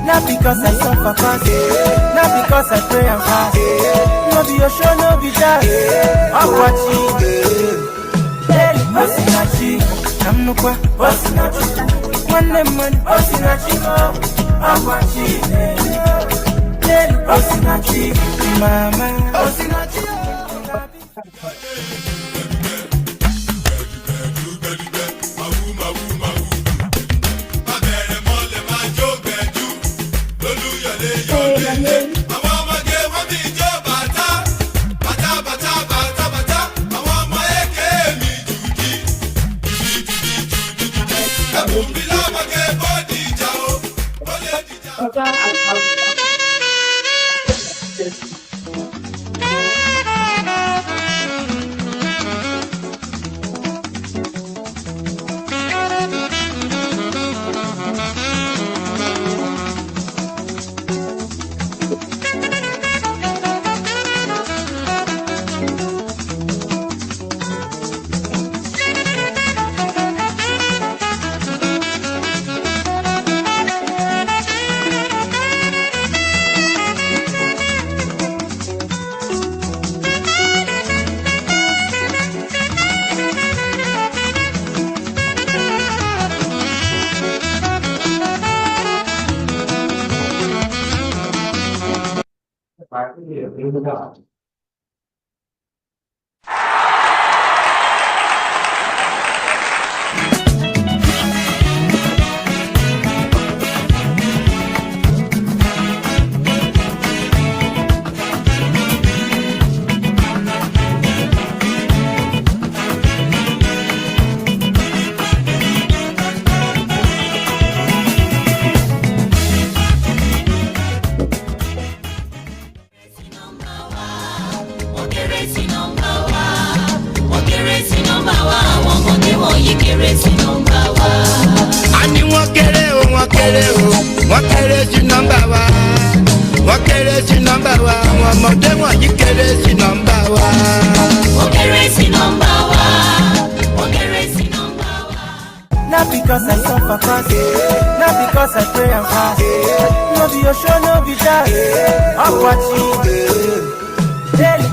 Not because I suffer fast, not because I pray and fast. No be your show, no be that. I'm watching. Osinachi, I'm no qua, Osinachi. One lemon, Osinachi, I'm watching. Osinachi, mama, Osinachi. Not because I suffer fast, not because I pray and fast. No be your show, no be that. I'm watching.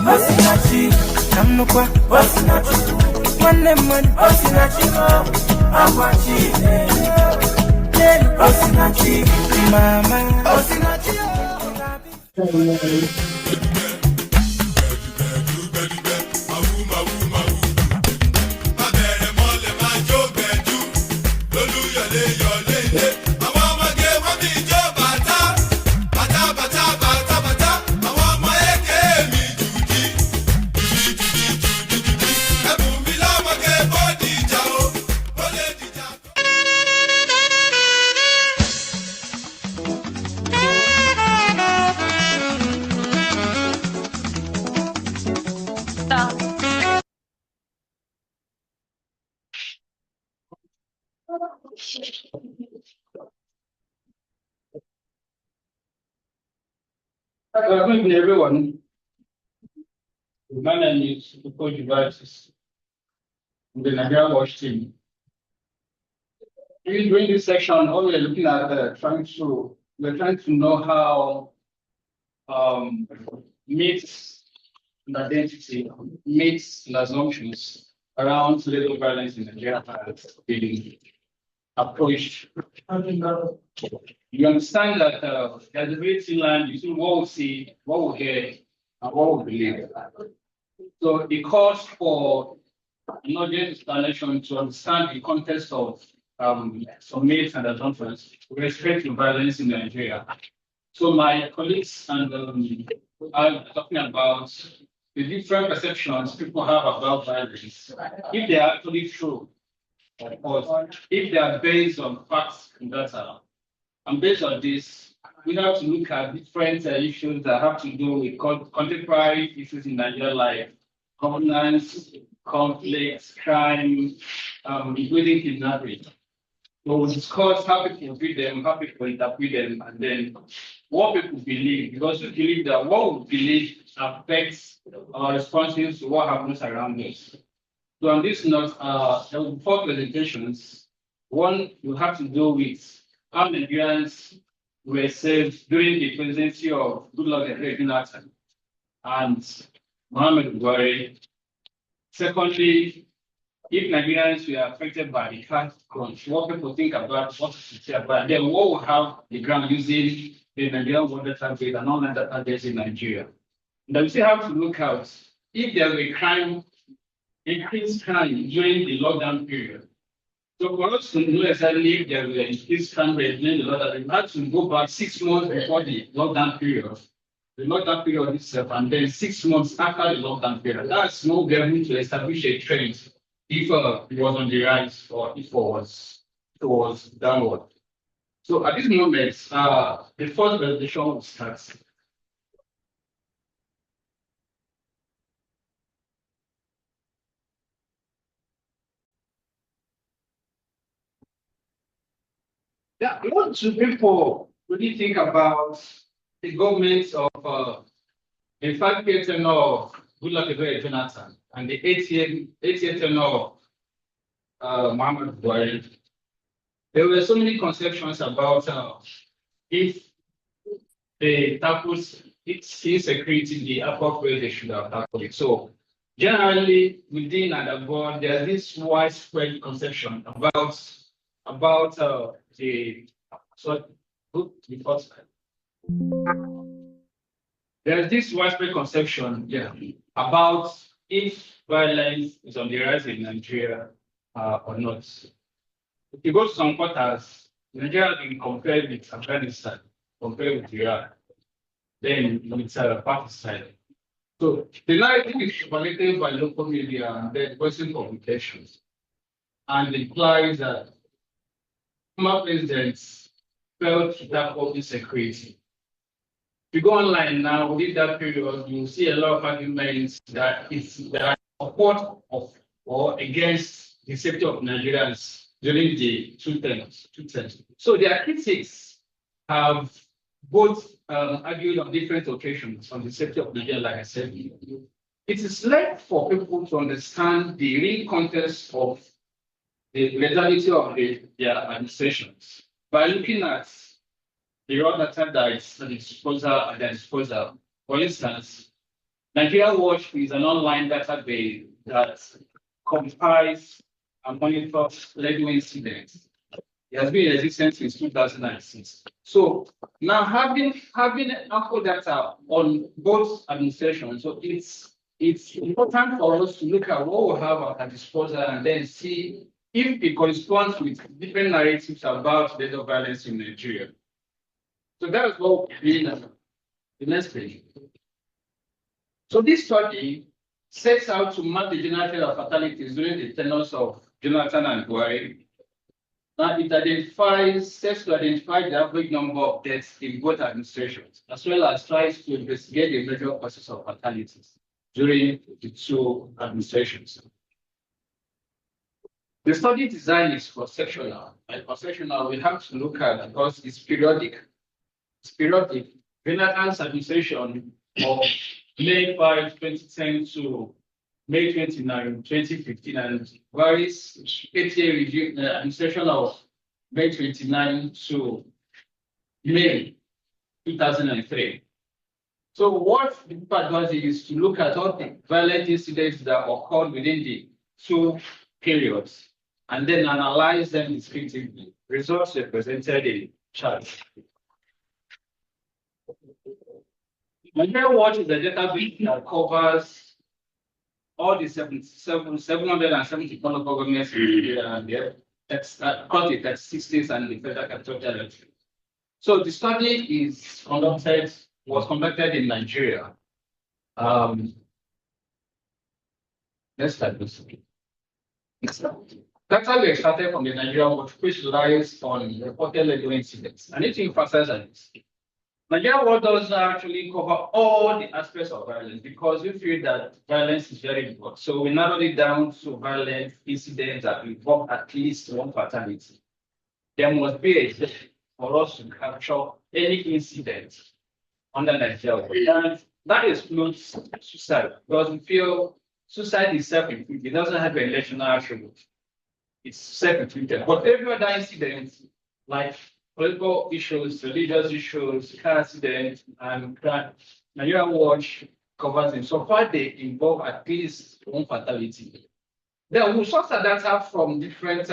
Osinachi, I'm no qua, Osinachi. One lemon, Osinachi, I'm watching. Osinachi, mama, Osinachi. Good evening, everyone. My name is Super Devices in the Nigerian Watch team. During this section, all we're looking at we're trying to know how myths and identity, myths and assumptions around political violence in Nigeria have been approached. You understand that there's a very thin line between what we see, what we hear, and what we believe. So it calls for an audience explanation to understand the context of some myths and assumptions with respect to violence in Nigeria. So my colleagues and are talking about the different perceptions people have about violence, if they are actually true, of course, if they are based on facts and data. And based on this, we have to look at different issues that have to do with contemporary issues in Nigeria, like governance, conflicts, crime, including kidnapping. So we'll discuss how people read them, how people interpret them, and then what people believe, because we believe that what we believe affects our responses to what happens around us. So on this note, there will be 4 presentations. One will have to do with how Nigerians were saved during the presidency of Goodluck Jonathan and Muhammad Buhari. Secondly, if Nigerians were affected by the cash crunch, what people think about what to say about, then what will have the ground using the Nigerian water database and online database in Nigeria. And we still have to look out if there were crime, increased crime during the lockdown period. So for us to know exactly if there were increased crime rate during the lockdown, we had to go back 6 months before the lockdown period. The lockdown period itself, and then 6 months after the lockdown period. That's no able to establish a trend if it was on the rise or if it was downward. So at this moment, the first presentation will start. Yeah, what do people really think about the government of the 5-year tenure of Goodluck Jonathan and the 8-year tenure of Muhammad Buhari? There were so many conceptions about if they tackled insecurity the appropriate they should have tackled it. So generally within and abroad, there's this widespread conception about the there's this widespread conception about if violence is on the rise in Nigeria or not. If you go to some quarters, Nigeria has been compared with Afghanistan, compared with Iraq, then with Pakistan. So the narrative is propagated by local media and then Western publications and implies that former presidents felt that of insecurity. If you go online now, within that period, you see a lot of arguments that there are support of or against the safety of Nigerians during the two terms. So their critics have both argued on different occasions on the safety of Nigeria, like I said. It is left for people to understand the real context of the legality of their administrations by looking at the raw data that is at their disposal. For instance, Nigeria Watch is an online database that compiles and monitors radio incidents. It has been in existence since 2006. So now having ample data on both administrations, so it's important for us to look at what we have at our disposal and then see if it corresponds with different narratives about data violence in Nigeria. So that is what we're doing the next page. So this study sets out to map the general trend of fatalities during the tenures of Jonathan and Buhari. Now it sets to identify the average number of deaths in both administrations, as well as tries to investigate the major causes of fatalities during the two administrations. The study design is cross-sectional. By cross-sectional, we have to look at, because it's periodic. Jonathan's administration of May 5, 2010 to May 29, 2015, and Buhari's 8-year administration of May 29 to May 2003. So what the paper does is to look at all the violent incidents that occurred within the two periods and then analyze them descriptively. Results represented in charts. Nigeria Watch is a database that covers all the 770 local governments in Nigeria and across the 36 states and the federal capital territory. So the study was conducted in Nigeria. Let's start this. Data we extracted from the Nigeria Watch, which relies on reported legal incidents. I need to emphasize on this. Nigeria Watch doesn't actually cover all the aspects of violence because we feel that violence is very important. So we narrowed it down to violent incidents that involve at least one fatality. There must be a way for us to capture any incident under Nigeria Watch. And that excludes suicide because we feel suicide is self-inflicted. It doesn't have a national attribute. It's self-inflicted. But every other incident, like political issues, religious issues, car accidents, and crime. Nigeria Watch covers them. So far, they involve at least one fatality. Then we source the data from different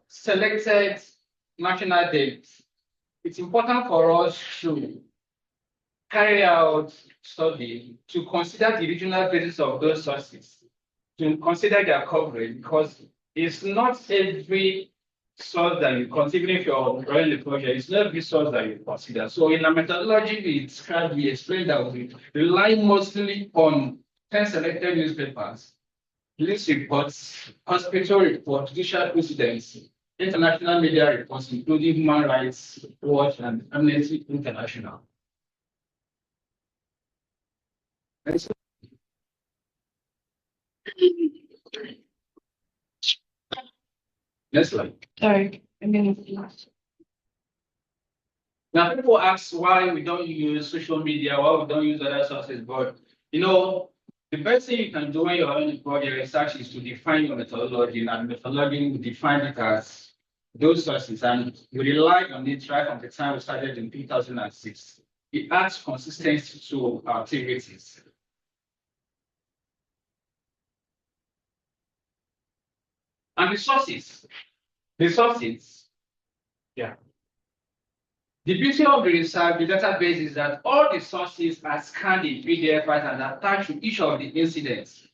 selected national data. It's important for us to carry out study to consider the regional basis of those sources, to consider their coverage, because it's not every source that you consider if you're running the project, it's not every source that you consider. So in a methodology, it can be explained that we rely mostly on 10 selected newspapers, police reports, hospital reports, judicial precedents, international media reports, including Human Rights Watch and Amnesty International. Next slide. Sorry, I'm gonna. Now, people ask why we don't use social media, why we don't use other sources, but the best thing you can do when you're running project research is to define your methodology, and methodology we define it as those sources, and we rely on it right from the time we started in 2006. It adds consistency to our activities. And resources. Yeah. The beauty of the research, the database is that all the sources are scanned in PDF files and attached to each of the incidents.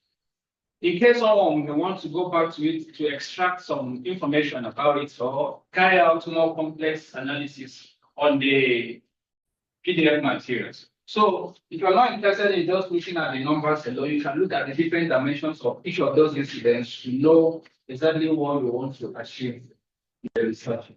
In case someone may want to go back to it to extract some information about it or carry out more complex analysis on the PDF materials. So if you're not interested in just looking at the numbers alone, you can look at the different dimensions of each of those incidents to know exactly what we want to achieve in the research.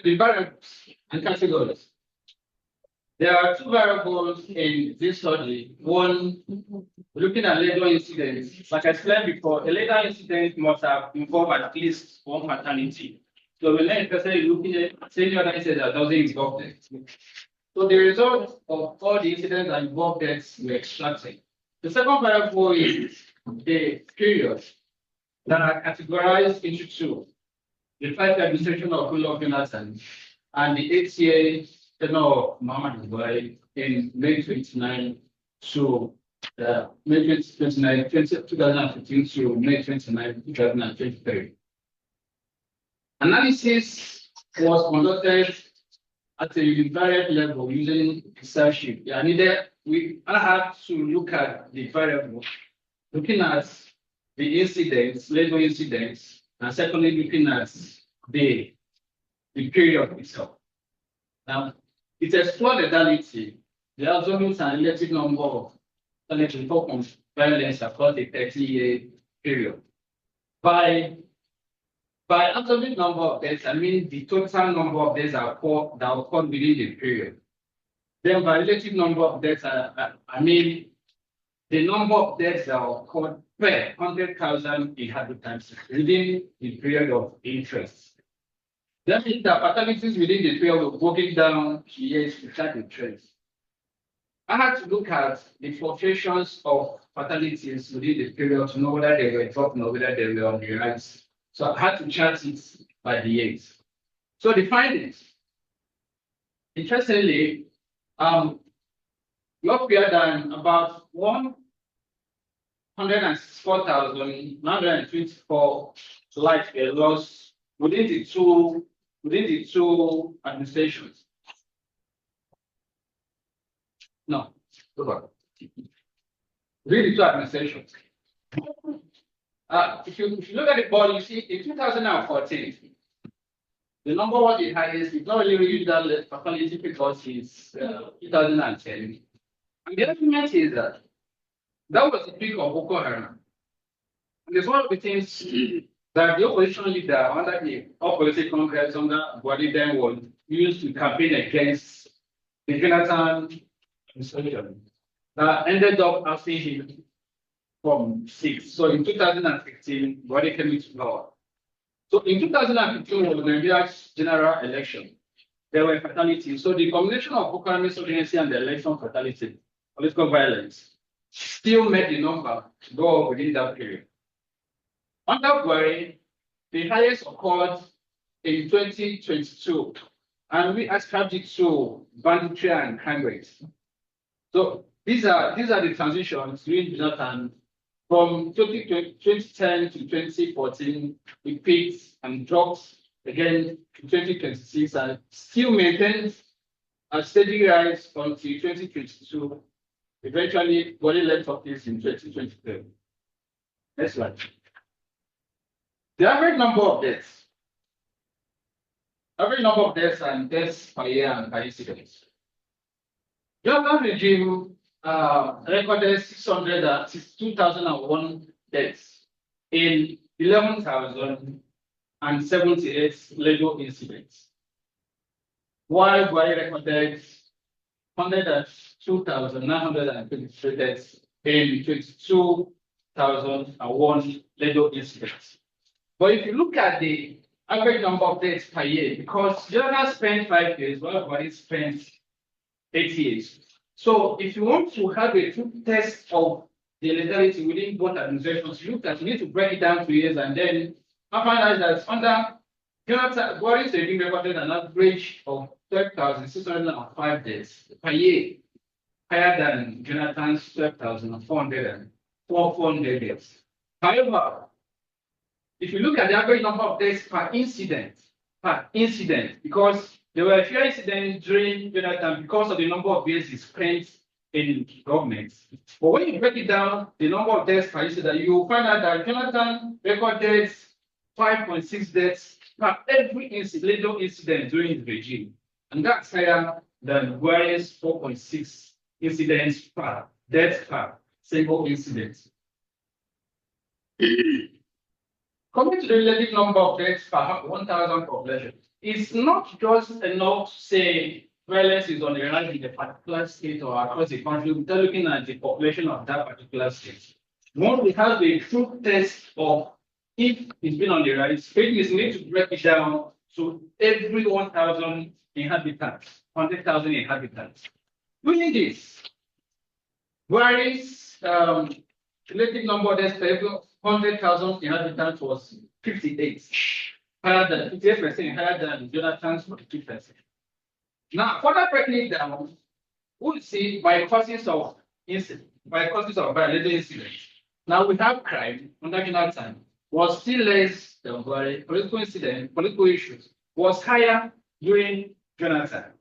The variables and categories. There are two variables in this study. One, looking at legal incidents. Like I explained before, a legal incident must have involved at least one fatality. So we're not interested in looking at any other incident that doesn't involve death. So the result of all the incidents that involve death we're extracting. The second variable is the periods that are categorized into two. The 5-year administration of Goodluck Jonathan and the 8-year tenure of Muhammad Buhari in May 29 to May 29, 2015 to May 29, 2023. Analysis was conducted at a univariate level using research. We had to look at the variable, looking at the incidents, labor incidents, and secondly, looking at the period itself. Now, it explored the modality, the absolute and relative number of electric violence across the 30-year period. By absolute number of deaths, I mean the total number of deaths that occurred within the period. Then by relative number of deaths, I mean the number of deaths that occurred per 100,000 inhabitants within the period of interest. That means that fatalities within the period were broken down to years to chart the trends. I had to look at the fluctuations of fatalities within the period to know whether they were dropping or whether they were on the rise. So I had to chart it by the years. So the findings, interestingly, we appeared than about 104,924 lives were lost within the two administrations. No, go back. Within the two administrations. If you look at the board, you see in 2014, the number was the highest. It's not really use that fatality because it's 2010. And the argument is that was the peak of Boko Haram. And it's one of the things that the opposition leader under the opposition congress under Buhari then was used to campaign against the Jonathan administration that ended up asking him from 6. So in 2016, Buhari came into power. So in 2015 was Nigeria's general election. there were fatalities. So the combination of Boko insurgency and the election fatality, political violence, still made the number go up within that period. Under Buhari, the highest occurred in 2022, and we ascribed it to banditry and crime rates. So these are the transitions during Jonathan from 2010 to 2014. It peaked and dropped again to 2026 and still maintained a steady rise until 2022. Eventually, body left office in 2023. Next slide. The average number of deaths. Average number of deaths and deaths per year and per incident. Jonathan regime recorded 662,001 deaths in 11,078 labor incidents, while Buhari recorded 102,923 deaths in 22,001 labor incidents. But if you look at the average number of deaths per year, because Jonathan spent 5 years, while Buhari spent 8 years. So if you want to have a true test of the lethality within both administrations, you need to break it down to years, and then I find out that under Jonathan, Buhari's regime recorded an average of 12,605 deaths per year, higher than Jonathan's 12,400 deaths. However, if you look at the average number of deaths per incident, because there were fewer incidents during Jonathan because of the number of years he spent in government. But when you break it down, the number of deaths per incident, you will find out that Jonathan recorded 5.6 deaths per every incident during his regime. And that's higher than Buhari's 4.6 incidents per death per single incident. Coming to the relative number of deaths per 1,000 population, it's not just enough to say violence is on the rise in a particular state or across the country without looking at the population of that particular state. Once we have a true test of if it's been on the rise, we need to break it down to every 1,000 inhabitants, 100,000 inhabitants. Doing this, Buhari's relative number of deaths per every 100,000 inhabitants was 58, higher than 58%, higher than Jonathan's 42%. Now, further breaking it down, we'll see by causes of violent incidents. Now we have crime under Jonathan was still less than Buhari. Political issues was higher during Jonathan.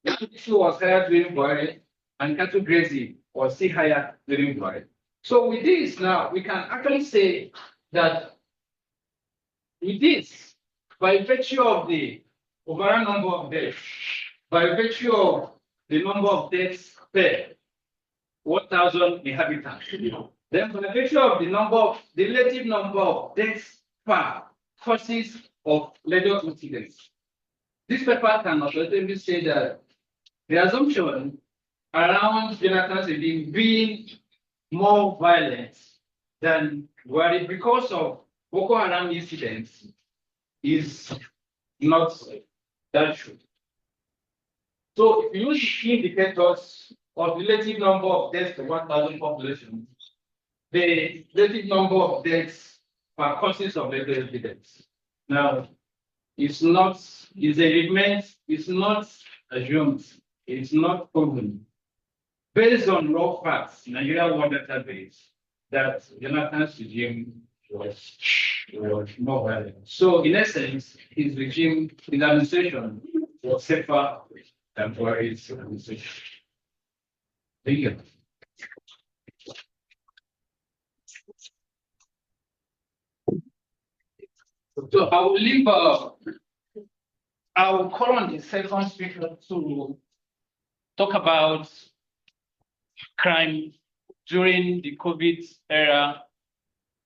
The issue was higher during Buhari, and cattle grazing was still higher during Buhari. So with this now, we can actually say that with this, by virtue of the overall number of deaths, by virtue of the number of deaths per 1,000 inhabitants, then by virtue of the relative number of deaths per causes of labor incidents, this paper can authoritatively say that the assumption around Jonathan's regime being more violent than Buhari because of Boko Haram incidents is not that true. So if you use key indicators of relative number of deaths per 1,000 population, the relative number of deaths per causes of labor incidents. Now, it's not assumed, it's not proven. Based on raw facts, Nigeria World Database, that Jonathan's regime was more violent. So in essence, his regime, his administration was safer than Buhari's administration. Thank you. So I will leave. I will call on the second speaker to talk about crime during the COVID era,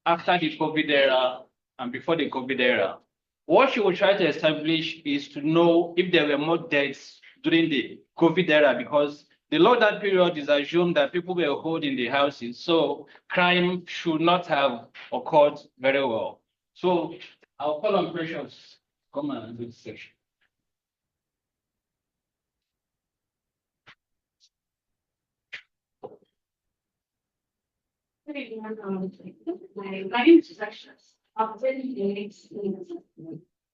after the COVID era, and before the COVID era. What she will try to establish is to know if there were more deaths during the COVID era, because the lockdown period is assumed that people were held in the houses, so crime should not have occurred very well. So I'll call on Precious to come and do this section. My instructions of 28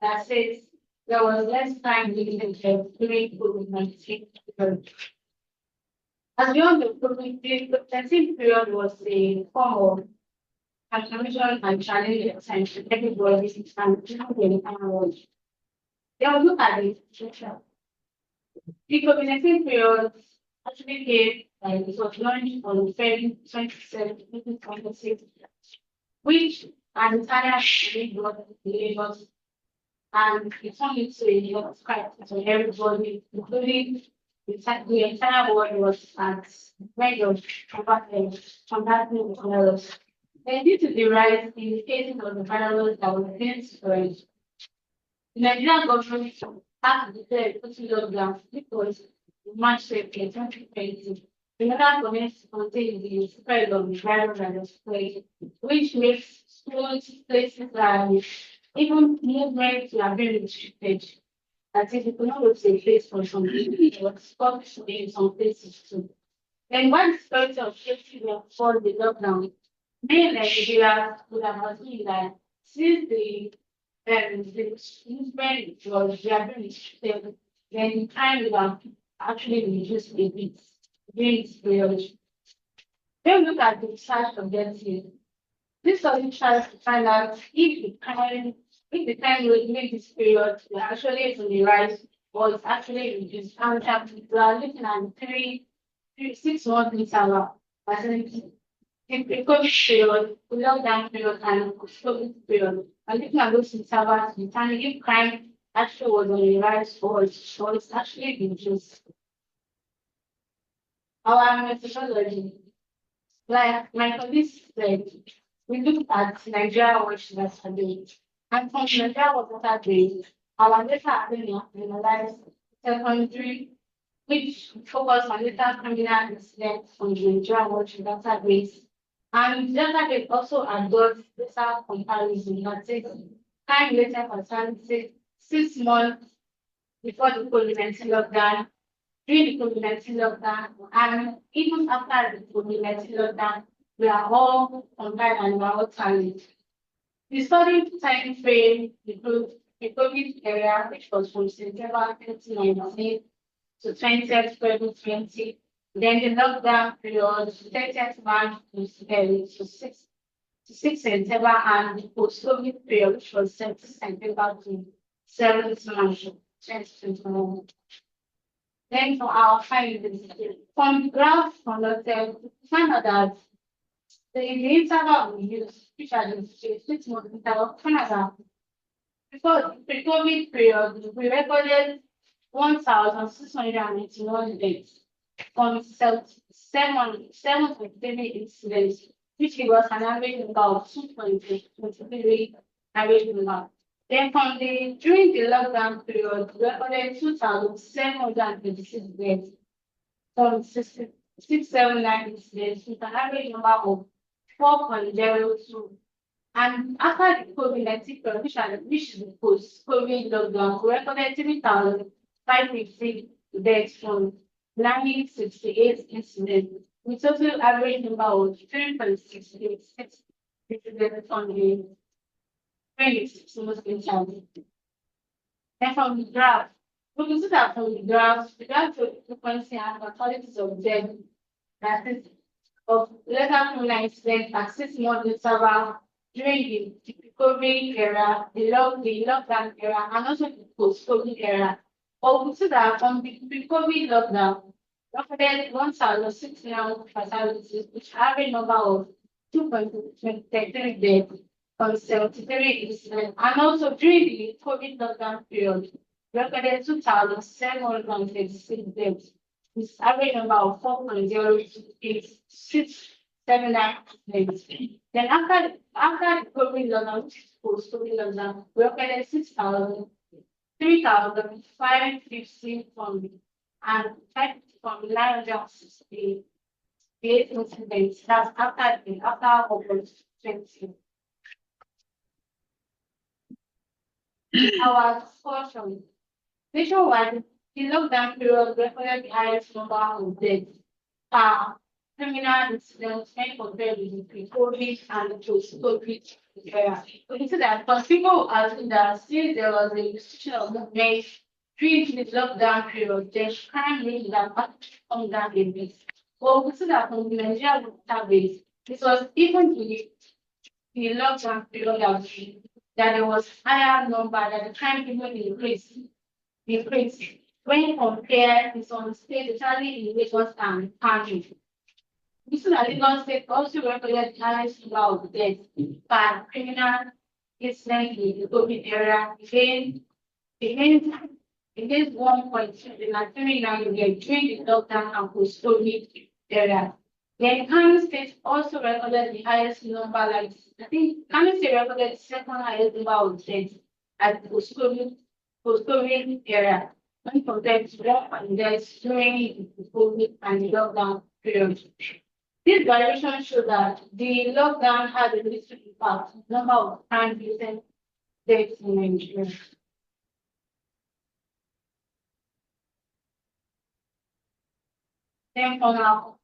that says there was less time needed during COVID-19. As we all know, COVID-19 period was a form of transformation and challenge at times to everybody and the entire world. Then we look at the situation. The COVID-19 period actually gave it was launched on February 27, 2026, which an entire big brought Lagos and it turned into a lot of crisis on everybody, including the entire world was at verge of combating the virus. And due to the rise in the cases of the virus that was being spread, the Nigerian government had to declare a total lockdown because March 2nd, 2020, in order for us to contain the spread of the virus that was spread, which makes schools, places, and even movement to have been restricted. As if you could not go to a place for some people, or stopped to be in some places too. And when the spirit of safety were for the lockdown, many Nigerians would have assumed that since the movement was being restricted, then time would have actually reduced a bit during this period. When we look at the research objective, this study tries to find out if the time during this period was actually on the rise or it's actually reduced. And we are looking at 6 month interval. As in the COVID period, the lockdown period, and the COVID period. And looking at those intervals, determining if crime actually was on the rise or it's actually reduced. Our methodology, like my colleagues said, we looked at Nigeria Watch yesterday. And from Nigeria Watch yesterday, our data analyzed secondary, which focus on data criminal incidents on the Nigeria Watch database. And the database also adopts data comparison that takes time later concern 6 months before the COVID-19 lockdown, during the COVID-19 lockdown, and even after the COVID-19 lockdown, we are all combined and we are all tallied. The study time frame includes the COVID area, which was from September 2019 to 20th February 2020. Then the lockdown period, 30th March to 6 September, and the post-COVID period, which was 7th September to 7th March 2021. Then for our findings, from the graph conducted, we found out that the interval we use, which are the 6 month interval, found out that before the pre-COVID period, we recorded 1,681 deaths from 7.3 incidents, which gave us an average number of 2.23 average number. Then during the lockdown period, we recorded 2,726 deaths from 679 incidents with an average number of 4.02. And after the COVID-19 period, which is the post-COVID lockdown, we recorded 3,550 deaths from 968 incidents, with total average number of 3.68 incidents on the 26 Muslim channel. Then from the graph, we can see that from the graph shows the frequency and fatalities of death, that is, of letter criminal incidents at 6 month interval during the COVID era, the lockdown era, and also the post-COVID era. But we see that from the pre-COVID lockdown, we recorded 1,600 fatalities, which average number of 2.23 deaths from 73 incidents. And also during the COVID lockdown period, we recorded 2,736 deaths, with average number of 4.0679 deaths. Then after the COVID lockdown, which is post-COVID lockdown, we recorded 3,550 from and 968 incidents. That's after August 20. Our discussion. Nationwide, the lockdown period recorded the highest number of deaths per criminal incidents when compared with the pre-COVID and the post-COVID era. We can see that because people assume that since there was a restriction of movement during the lockdown period, then crime rate would have actually come down a bit. But we see that from the Nigerian database, this was even the lockdown period that there was higher number that the crime even increased when compared with some states, especially in Lagos and Kano. This is that Lagos State also recorded the highest number of deaths by criminal incidents in the COVID era, against against 1.2 in like 39 million during the lockdown and post-COVID era. Then Kano State also recorded the highest number, like I think Kano State recorded the second highest number of deaths at the post-COVID era when compared to what deaths during the COVID and the lockdown period. This variation shows that the lockdown had a little impact on the number of crime-related deaths in Nigeria. Then for now,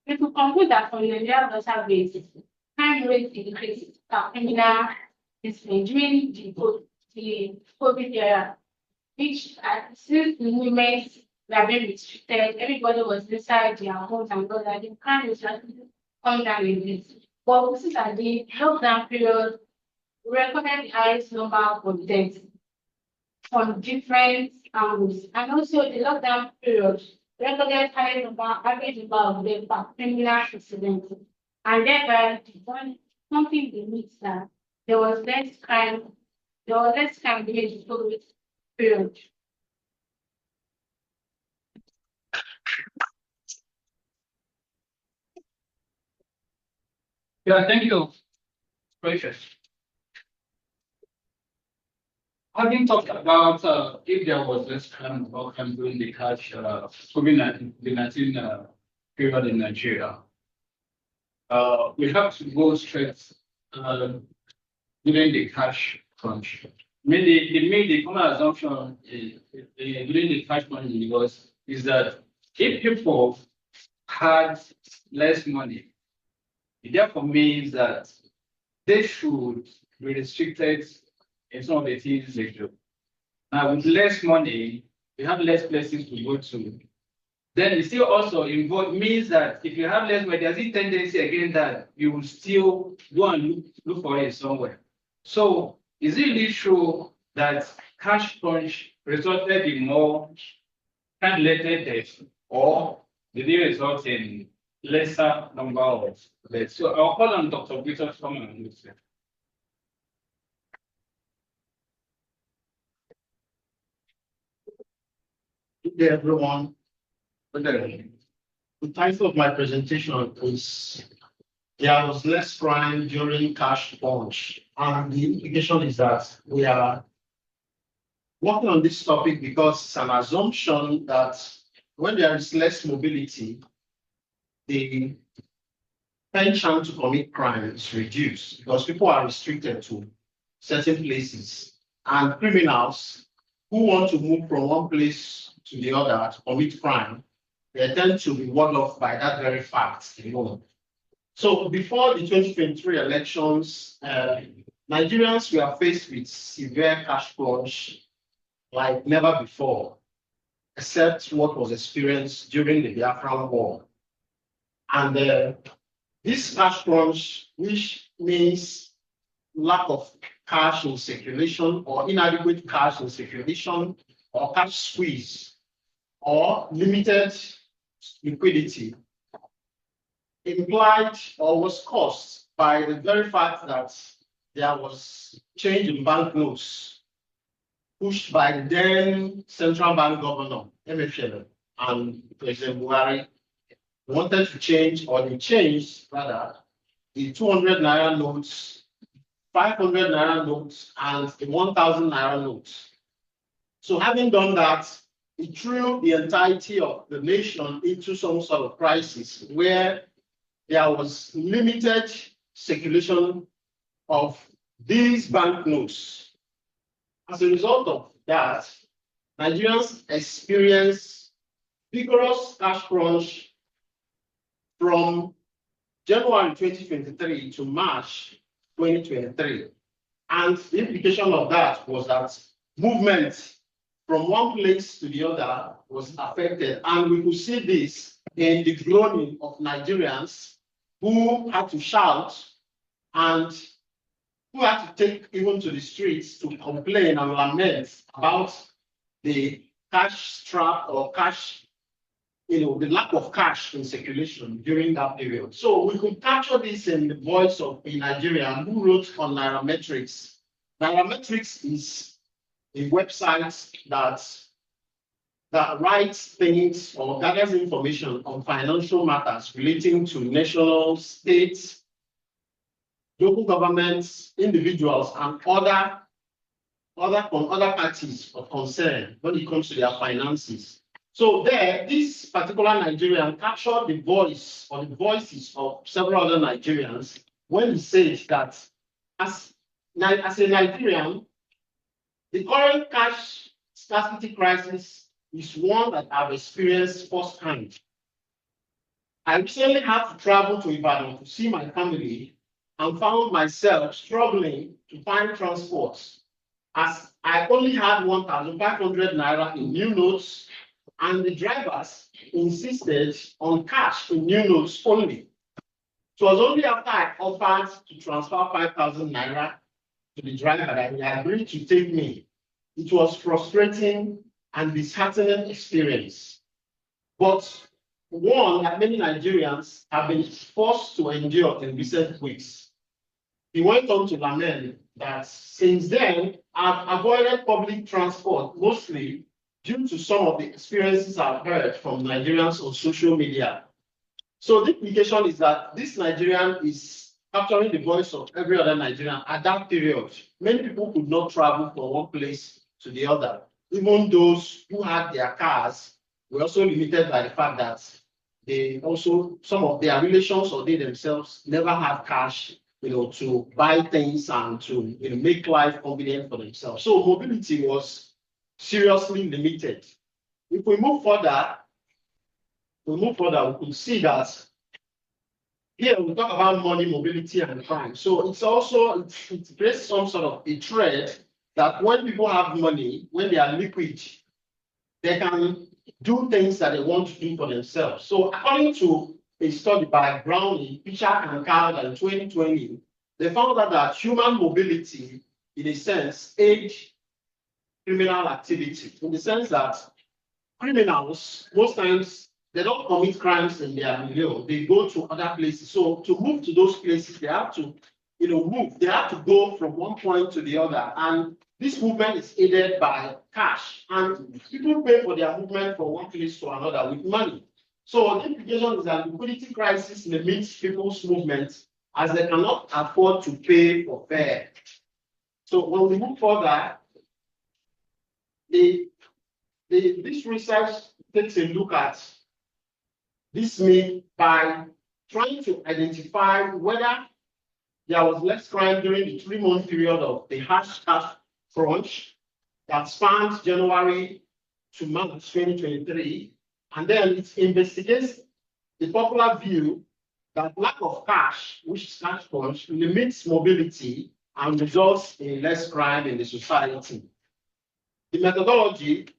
we could conclude that from Nigeria database, crime rate increased criminal incident during the COVID era, which since the movements were being restricted, everybody was inside their homes and all that, the crime was actually come down a bit. But we see that the lockdown period recorded the highest number of deaths from different angles. And also the lockdown period recorded higher number, average number of deaths per criminal incident. And thereby, something beneath that there was less crime during the COVID period. Yeah, thank you. Gracious. Having talked about if there was this kind of outcome during the COVID-19 period in Nigeria, we have to go straight during the cash crunch. The common assumption during the cash crunch is that if people had less money, it therefore means that they should be restricted in some of the things they do. Now, with less money, you have less places to go to. Then it still also means that if you have less money, there's a tendency again that you will still go and look for it somewhere. So, is it really true that cash crunch resulted in more crime-related deaths, or did it result in lesser number of deaths? So I'll call on Dr. Victor to come and answer. Good day, everyone. The title of my presentation is "There was less crime during cash crunch," and the implication is that we are working on this topic because it's an assumption that when there is less mobility, the penchant to commit crime is reduced because people are restricted to certain places, and criminals who want to move from one place to the other to commit crime, they tend to be warded off by that very fact alone. So before the 2023 elections, Nigerians were faced with severe cash crunch like never before, except what was experienced during the Biafran War. And this cash crunch, which means lack of cash in circulation or inadequate cash in circulation or cash squeeze or limited liquidity, implied or was caused by the very fact that there was change in banknotes pushed by the then central bank governor, Emefiele, and President Buhari wanted to change, or they changed rather, the 200 naira notes, 500 naira notes, and the 1,000 naira notes. So having done that, it threw the entirety of the nation into some sort of crisis where there was limited circulation of these banknotes. As a result of that, Nigerians experienced vigorous cash crunch from January 2023 to March 2023. And the implication of that was that movement from one place to the other was affected. And we could see this in the groaning of Nigerians who had to shout and who had to take even to the streets to complain and lament about the cash trap or cash, the lack of cash in circulation during that period. So we could capture this in the voice of a Nigerian who wrote on Nairametrics. Nairametrics is a website that writes things or gathers information on financial matters relating to national, state, local governments, individuals, and other parties of concern when it comes to their finances. So there, this particular Nigerian captured the voice or the voices of several other Nigerians when he said that as a Nigerian, the current cash scarcity crisis is one that I've experienced firsthand. I recently had to travel to Ibadan to see my family and found myself struggling to find transport as I only had 1,500 naira in new notes, and the drivers insisted on cash in new notes only. It was only after I offered to transfer 5,000 naira to the driver that he agreed to take me. It was frustrating and disheartening experience, but one that many Nigerians have been forced to endure in recent weeks. He went on to lament that since then, I've avoided public transport, mostly due to some of the experiences I've heard from Nigerians on social media. So the implication is that this Nigerian is capturing the voice of every other Nigerian at that period. Many people could not travel from one place to the other. Even those who had their cars were also limited by the fact that some of their relations or they themselves never had cash, to buy things and to make life convenient for themselves. So mobility was seriously limited. If we move further, we could see that here we talk about money, mobility, and crime. So it creates some sort of a trend that when people have money, when they are liquid, they can do things that they want to do for themselves. So according to a study by Browning, Pitcher, and Card in 2020, they found out that human mobility, in a sense, aids criminal activity, in the sense that criminals, most times, they don't commit crimes in their milieu. They go to other places. So to move to those places, they have to, move. They have to go from one point to the other. And this movement is aided by cash. And people pay for their movement from one place to another with money. So the implication is that liquidity crisis limits people's movement as they cannot afford to pay for fare. So when we move further, this research takes a look at this myth by trying to identify whether there was less crime during the 3-month period of the harsh cash crunch that spans January to March 2023. And then it investigates the popular view that lack of cash, which is cash crunch, limits mobility and results in less crime in the society. The methodology,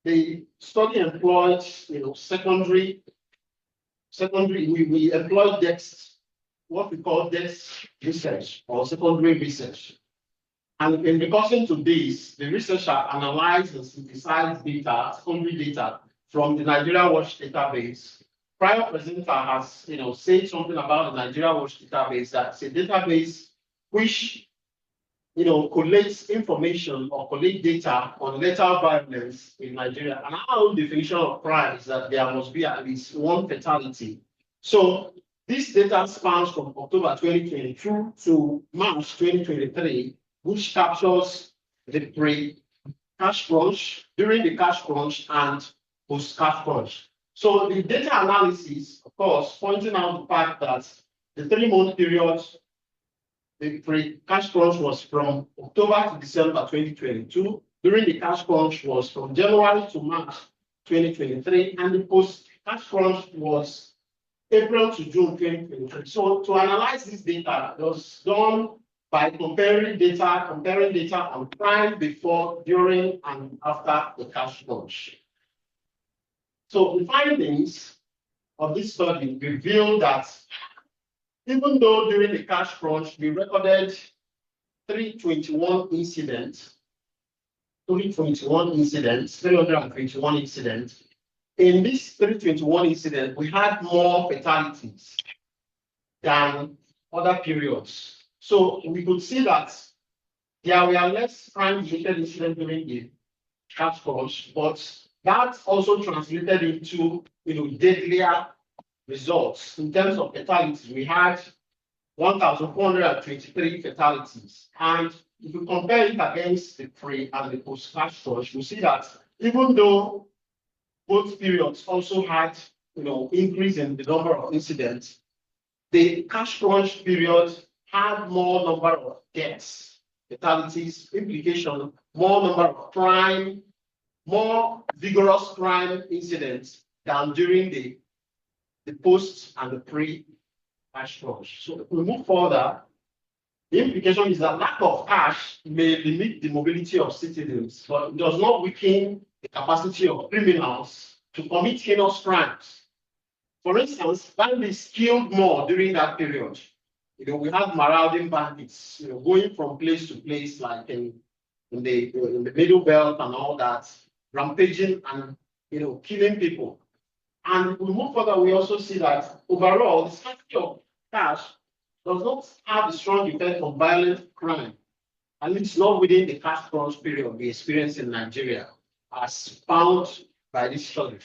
the study employed, we employed desk, what we call desk research or secondary research. And in regards to this, the researcher analyzed and synthesized data, secondary data from the Nigeria Watch database. Prior presenter has, said something about the Nigeria Watch database. That's a database which, collates information or collate data on lethal violence in Nigeria. And our own definition of crime is that there must be at least one fatality. So this data spans from October 2022 to March 2023, which captures the pre-cash crunch, during the cash crunch, and post-cash crunch. So the data analysis, of course, pointing out the fact that the 3-month period, the pre-cash crunch was from October to December 2022. During the cash crunch was from January to March 2023, and the post-cash crunch was April to June 2023. So to analyze this data was done by comparing data on prime before, during, and after the cash launch. So the findings of this study reveal that even though during the cash crunch we recorded 321 incidents, 321 incidents, in this 321 incident, we had more fatalities than other periods. So we could see that there were less crime-related incidents during the cash crunch, but that also translated into deadlier results in terms of fatalities. We had 1,423 fatalities, and if you compare it against the pre and the post-cash crunch, you see that even though both periods also had increase in the number of incidents, the cash crunch period had more number of deaths, fatalities, implication, more number of crime, more vigorous crime incidents than during the post and the pre-cash crunch. So if we move further, the implication is that lack of cash may limit the mobility of citizens, but it does not weaken the capacity of criminals to commit heinous crimes. For instance, bandits killed more during that period. We had marauding bandits, going from place to place, like in the middle belt and all that, rampaging and killing people. And if we move further, we also see that overall, the scarcity of cash does not have a strong effect on violent crime, and it's not within the cash crunch period we experience in Nigeria, as found by this study.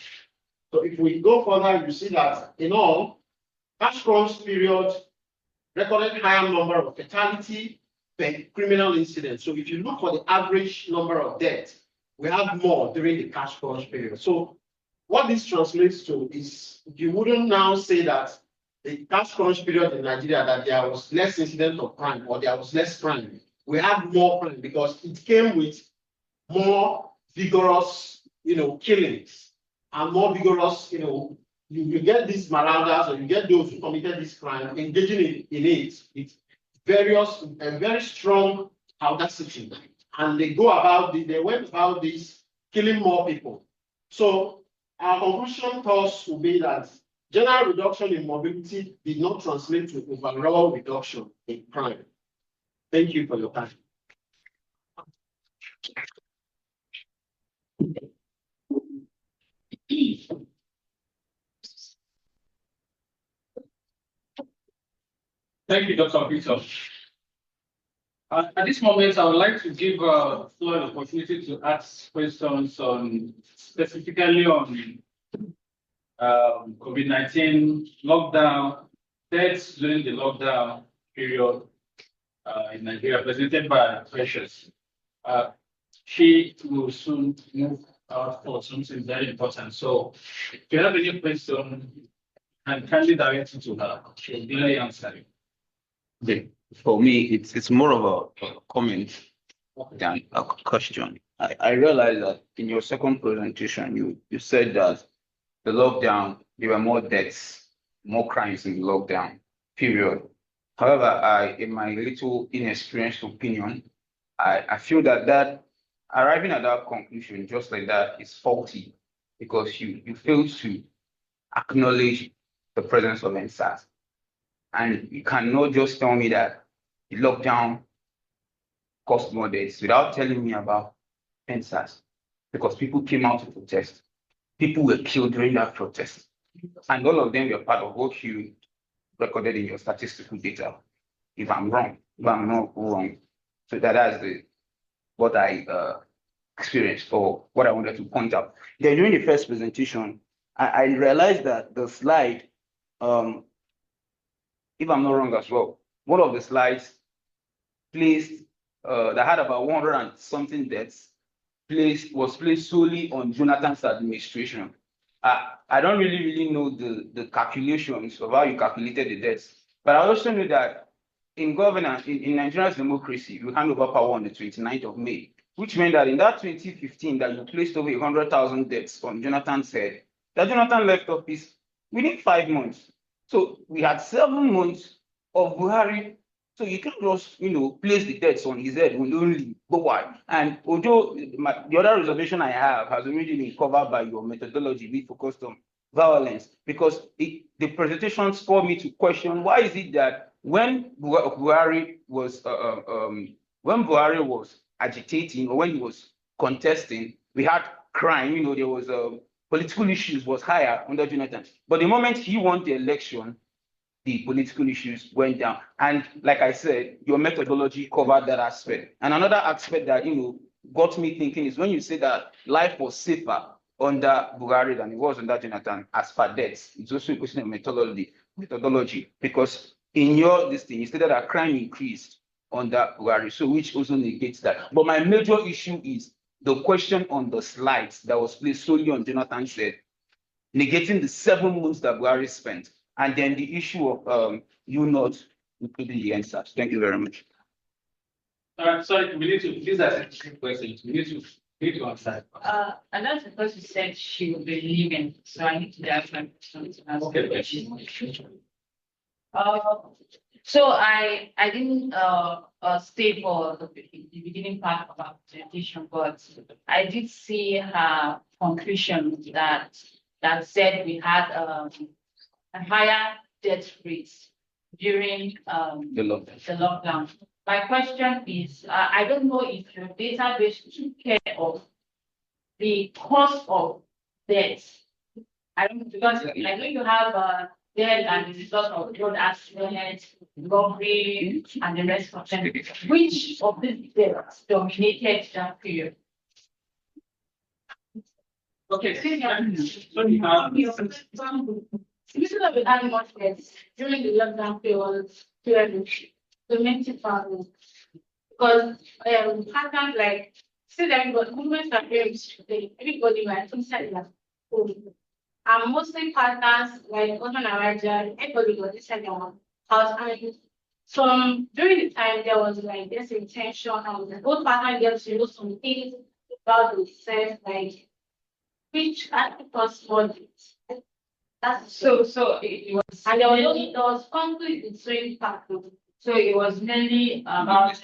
So if we go further, you see that in all, cash crunch period recorded higher number of fatality per criminal incident. So if you look for the average number of deaths, we have more during the cash crunch period. So what this translates to is you wouldn't now say that the cash crunch period in Nigeria, that there was less incident of crime or there was less crime. We had more crime because it came with more vigorous, killings and more vigorous, you get these marauders or you get those who committed this crime engaging in it with various and very strong audacity, and they went about this killing more people. So our conclusion thus will be that general reduction in mobility did not translate to overall reduction in crime. Thank you for your time. Thank you, Dr. Peter. At this moment, I would like to give Flo an opportunity to ask questions specifically on COVID-19 lockdown, deaths during the lockdown period in Nigeria, presented by Precious. She will soon move out for something very important. So if you have any question, and kindly direct it to her. She will gladly answer you. Okay. For me, it's more of a comment than a question. I realized that in your second presentation, you said that the lockdown, there were more deaths, more crimes in the lockdown period. However, in my little inexperienced opinion, I feel that arriving at that conclusion just like that is faulty, because you fail to acknowledge the presence of NSAS. And you cannot just tell me that the lockdown caused more deaths without telling me about NSAS, because people came out to protest. People were killed during that protest. And all of them were part of what you recorded in your statistical data. If I'm not wrong. So that's what I experienced, or what I wanted to point out. Then during the first presentation, I realized that the slide, if I'm not wrong as well, one of the slides placed that had about 100 and something deaths was placed solely on Jonathan's administration. I don't really know the calculations of how you calculated the deaths, but I also know that in governance, in Nigeria's democracy, you hand over power on the 29th of May, which meant that in that 2015 that you placed over 100,000 deaths on Jonathan's head, that Jonathan left office within 5 months. So we had 7 months of Buhari. So you can't just, place the deaths on his head only. But why? And although the other reservation I have has already been covered by your methodology, we focused on violence, because the presentation spurred me to question, why is it that when Buhari was agitating, or when he was contesting, we had crime, there was political issues was higher under Jonathan. But the moment he won the election, the political issues went down. And like I said, your methodology covered that aspect. And another aspect that got me thinking is when you say that life was safer under Buhari than it was under Jonathan as per deaths. It's also a question of methodology, because in your listing, you stated that crime increased under Buhari, so which also negates that. But my major issue is the question on the slides that was placed solely on Jonathan's head, negating the 7 months that Buhari spent, and then the issue of you not including the answers. Thank you very much. Sorry, we need to, these are specific questions. We need to answer. And that's because you said she will be leaving, so I need to ask my questions. Okay. So I didn't stay for the beginning part of our presentation, but I did see her conclusion that said we had a higher death rates during The lockdown. the lockdown. My question is, I don't know if your database took care of the cost of death. I don't, because I know you have death and the result of road accidents, robbery, and the rest of them. Which of these deaths dominated that period? Okay. Speaking of the animal deaths during the lockdown period, domestic violence, because partners like say that movements are very restricted. Everybody might inside their home. And mostly partners like Oton Araja, everybody was inside their house. And some during the time there was like this intention and both partners get to know some things about themselves, like which cause what it. That's So it was, and there was conflict between partners. so it was mainly about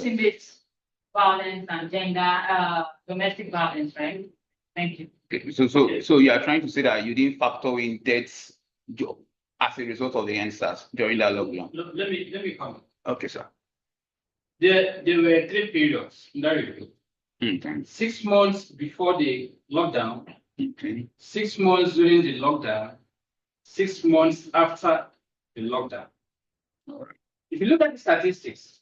intimate violence and gender, domestic violence, right? Thank you. Okay, so you are trying to say that you didn't factor in deaths as a result of the answers during that lockdown. Let me comment. Okay, sir. There were 3 periods in that review. Okay. 6 months before the lockdown, Okay. 6 months during the lockdown, 6 months after the lockdown. All right. If you look at the statistics,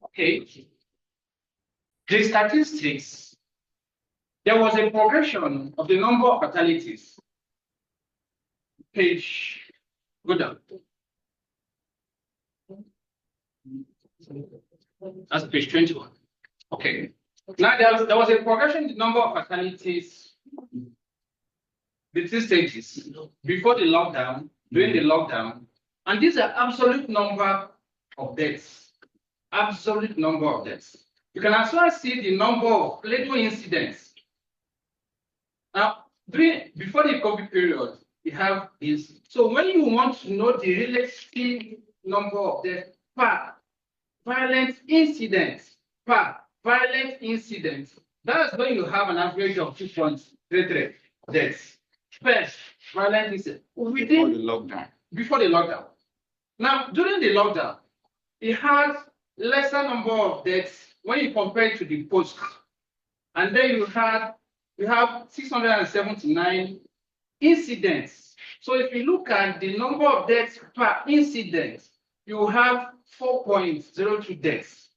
okay, the statistics, there was a progression of the number of fatalities. Page, go down. That's page 21. Okay. Now there was a progression in the number of fatalities, the 2 stages, before the lockdown, during the lockdown, and these are absolute number of deaths. Absolute number of deaths. You can as well see the number of fatal incidents. Now, before the COVID period, you have this. So when you want to know the relative number of deaths per violent incidents, that's when you have an average of 2.33 deaths. First, violent incident Before the lockdown. before the lockdown. Now, during the lockdown, it had lesser number of deaths when you compare it to the post. And then you have 679 incidents. So if you look at the number of deaths per incident, you have 4.02 deaths.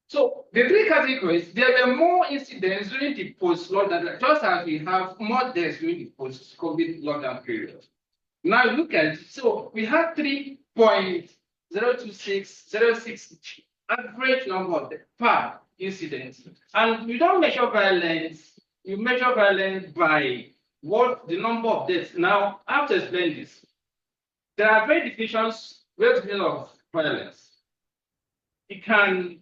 So the 3 categories, there were more incidents during the post-lockdown, just as we have more deaths during the post-COVID lockdown period. Now look at it. So we had 3.02606 average number of deaths per incident. And you don't measure violence, you measure violence by what the number of deaths. Now, I have to explain this. There are very definitions of violence. It can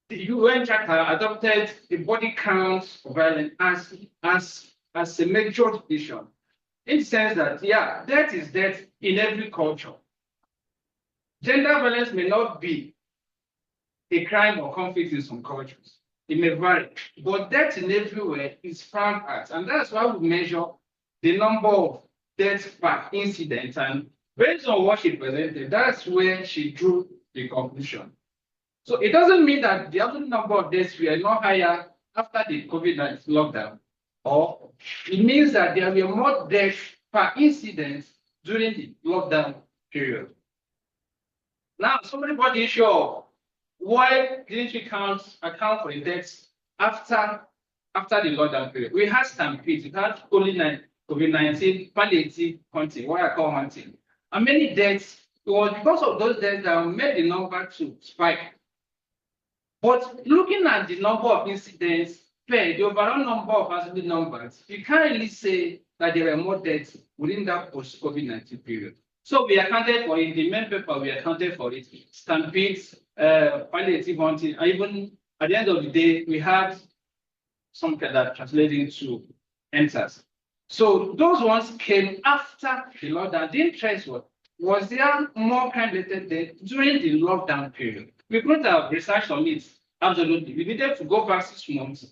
the UN Charter adopted the body count of violence as a major issue, in the sense that, yeah, death is death in every culture. Gender violence may not be a crime or conflict in some cultures. It may vary, but death in everywhere is found at, and that's why we measure the number of deaths per incident. And based on what she presented, that's where she drew the conclusion. So it doesn't mean that the absolute number of deaths were not higher after the COVID-19 lockdown, or it means that there were more deaths per incident during the lockdown period. Now, somebody brought the issue of why didn't we account for the deaths after the lockdown period? We had stampedes, we had only COVID-19 palliative hunting, what I call hunting, and many deaths. It was because of those deaths that made the number to spike. But looking at the number of incidents the overall number of accident numbers, you can't really say that there were more deaths within that post-COVID-19 period. So we accounted for it, the main paper, we accounted for it, stampedes, palliative hunting, and even at the end of the day, we had some that translated into enters. So those ones came after the lockdown. The interest was there more crime-related death during the lockdown period? We couldn't have research on it, absolutely. We needed to go back 6 months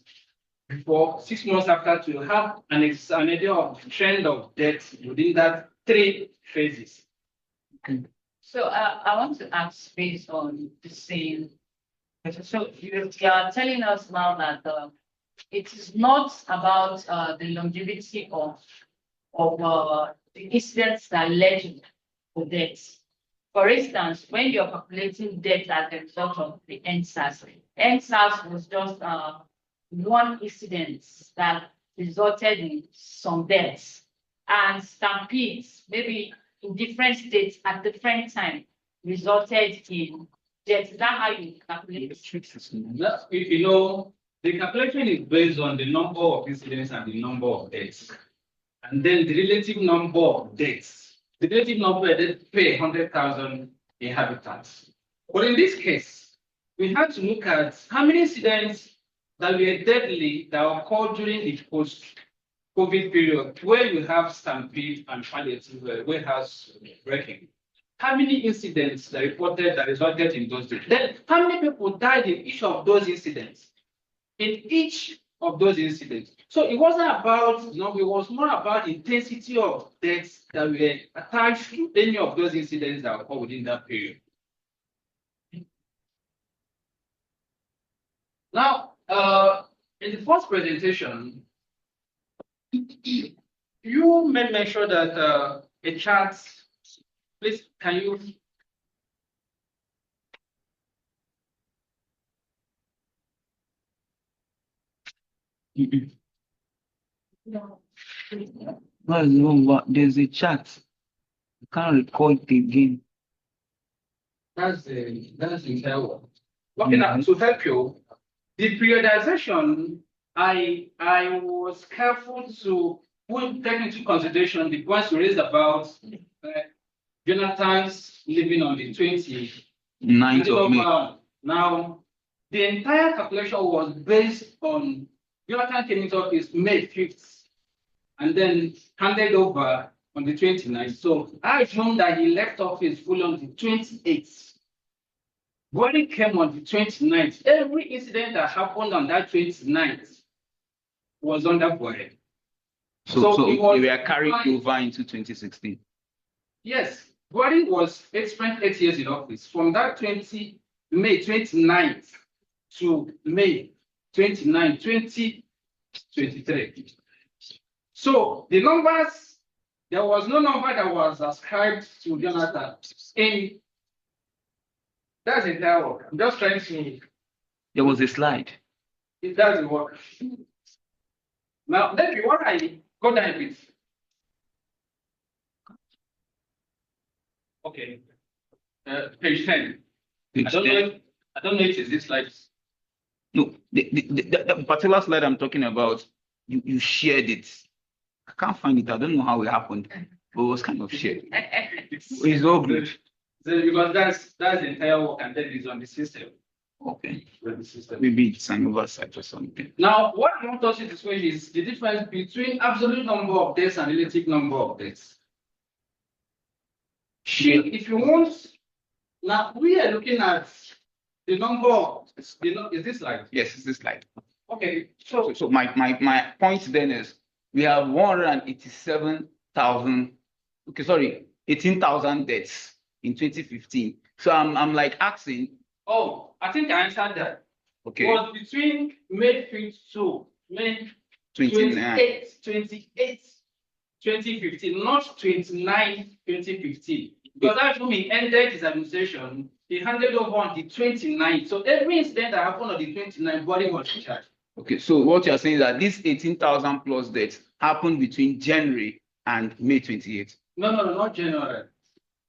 before, 6 months after, to have an idea of the trend of death within that 3 phases. So I want to ask based on the same. So you are telling us now that it is not about the longevity of the incidents that led to deaths. For instance, when you're calculating death as a result of the NSAS was just one incident that resulted in some deaths, and stampedes, maybe in different states at different time, resulted in deaths. Is that how you calculate it? You know, the calculation is based on the number of incidents and the number of deaths, and then the relative number of deaths. The relative number of deaths per 100,000 inhabitants. But in this case, we had to look at how many incidents that were deadly that occurred during the post-COVID period, where you have stampede and palliative warehouse breaking. How many incidents that reported that resulted in those deaths? Then how many people died in each of those incidents? In each of those incidents. So it wasn't about, it was more about the intensity of deaths that were attached to any of those incidents that occurred within that period. Now, in the first presentation, you made mention that a chart, please, can you? No, but there's a chat. I can't recall it again. That's the entire one. Okay, now to help you, the periodization, I was careful to take into consideration the points you raised about Jonathan's living on the 29th of May. Now, the entire calculation was based on Jonathan came into office May 5th and then handed over on the 29th. So I assume that he left office fully on the 28th. When it came on the 29th, every incident that happened on that 29th was under Buhari. So we were carried over into 2016. Yes, Buhari spent 8 years in office. From that May 29th to May 29, 2023. So the numbers, there was no number that was ascribed to Jonathan in. That's the entire work. I'm just trying to. There was a slide. It doesn't work. Now, let me what I go down with. Okay. Page 10. Page I don't 10. know if it's this slide. No, the particular slide I'm talking about, you shared it. I can't find it. I don't know how it happened, but it was kind of shared. It's all good. So because that's the entire work, and that is on the system. Okay. with the system. Maybe it's an oversight or something. Now, what I want us to discuss is the difference between absolute number of deaths and relative number of deaths. If you want, now we are looking at the number of, is this slide? Yes, it's this slide. Okay, So my point then is we have 187,000, okay, sorry, 18,000 deaths in 2015. So I'm like asking, oh, I think I answered that. okay, It was between May 22, May 29. 2015, not 29, 2015. Because that's when he ended his administration, he handed over on the 29th. So every incident that happened on the 29th, body was in charge. Okay, so what you're saying is that this 18,000 plus deaths happened between January and May 28th. No, not January.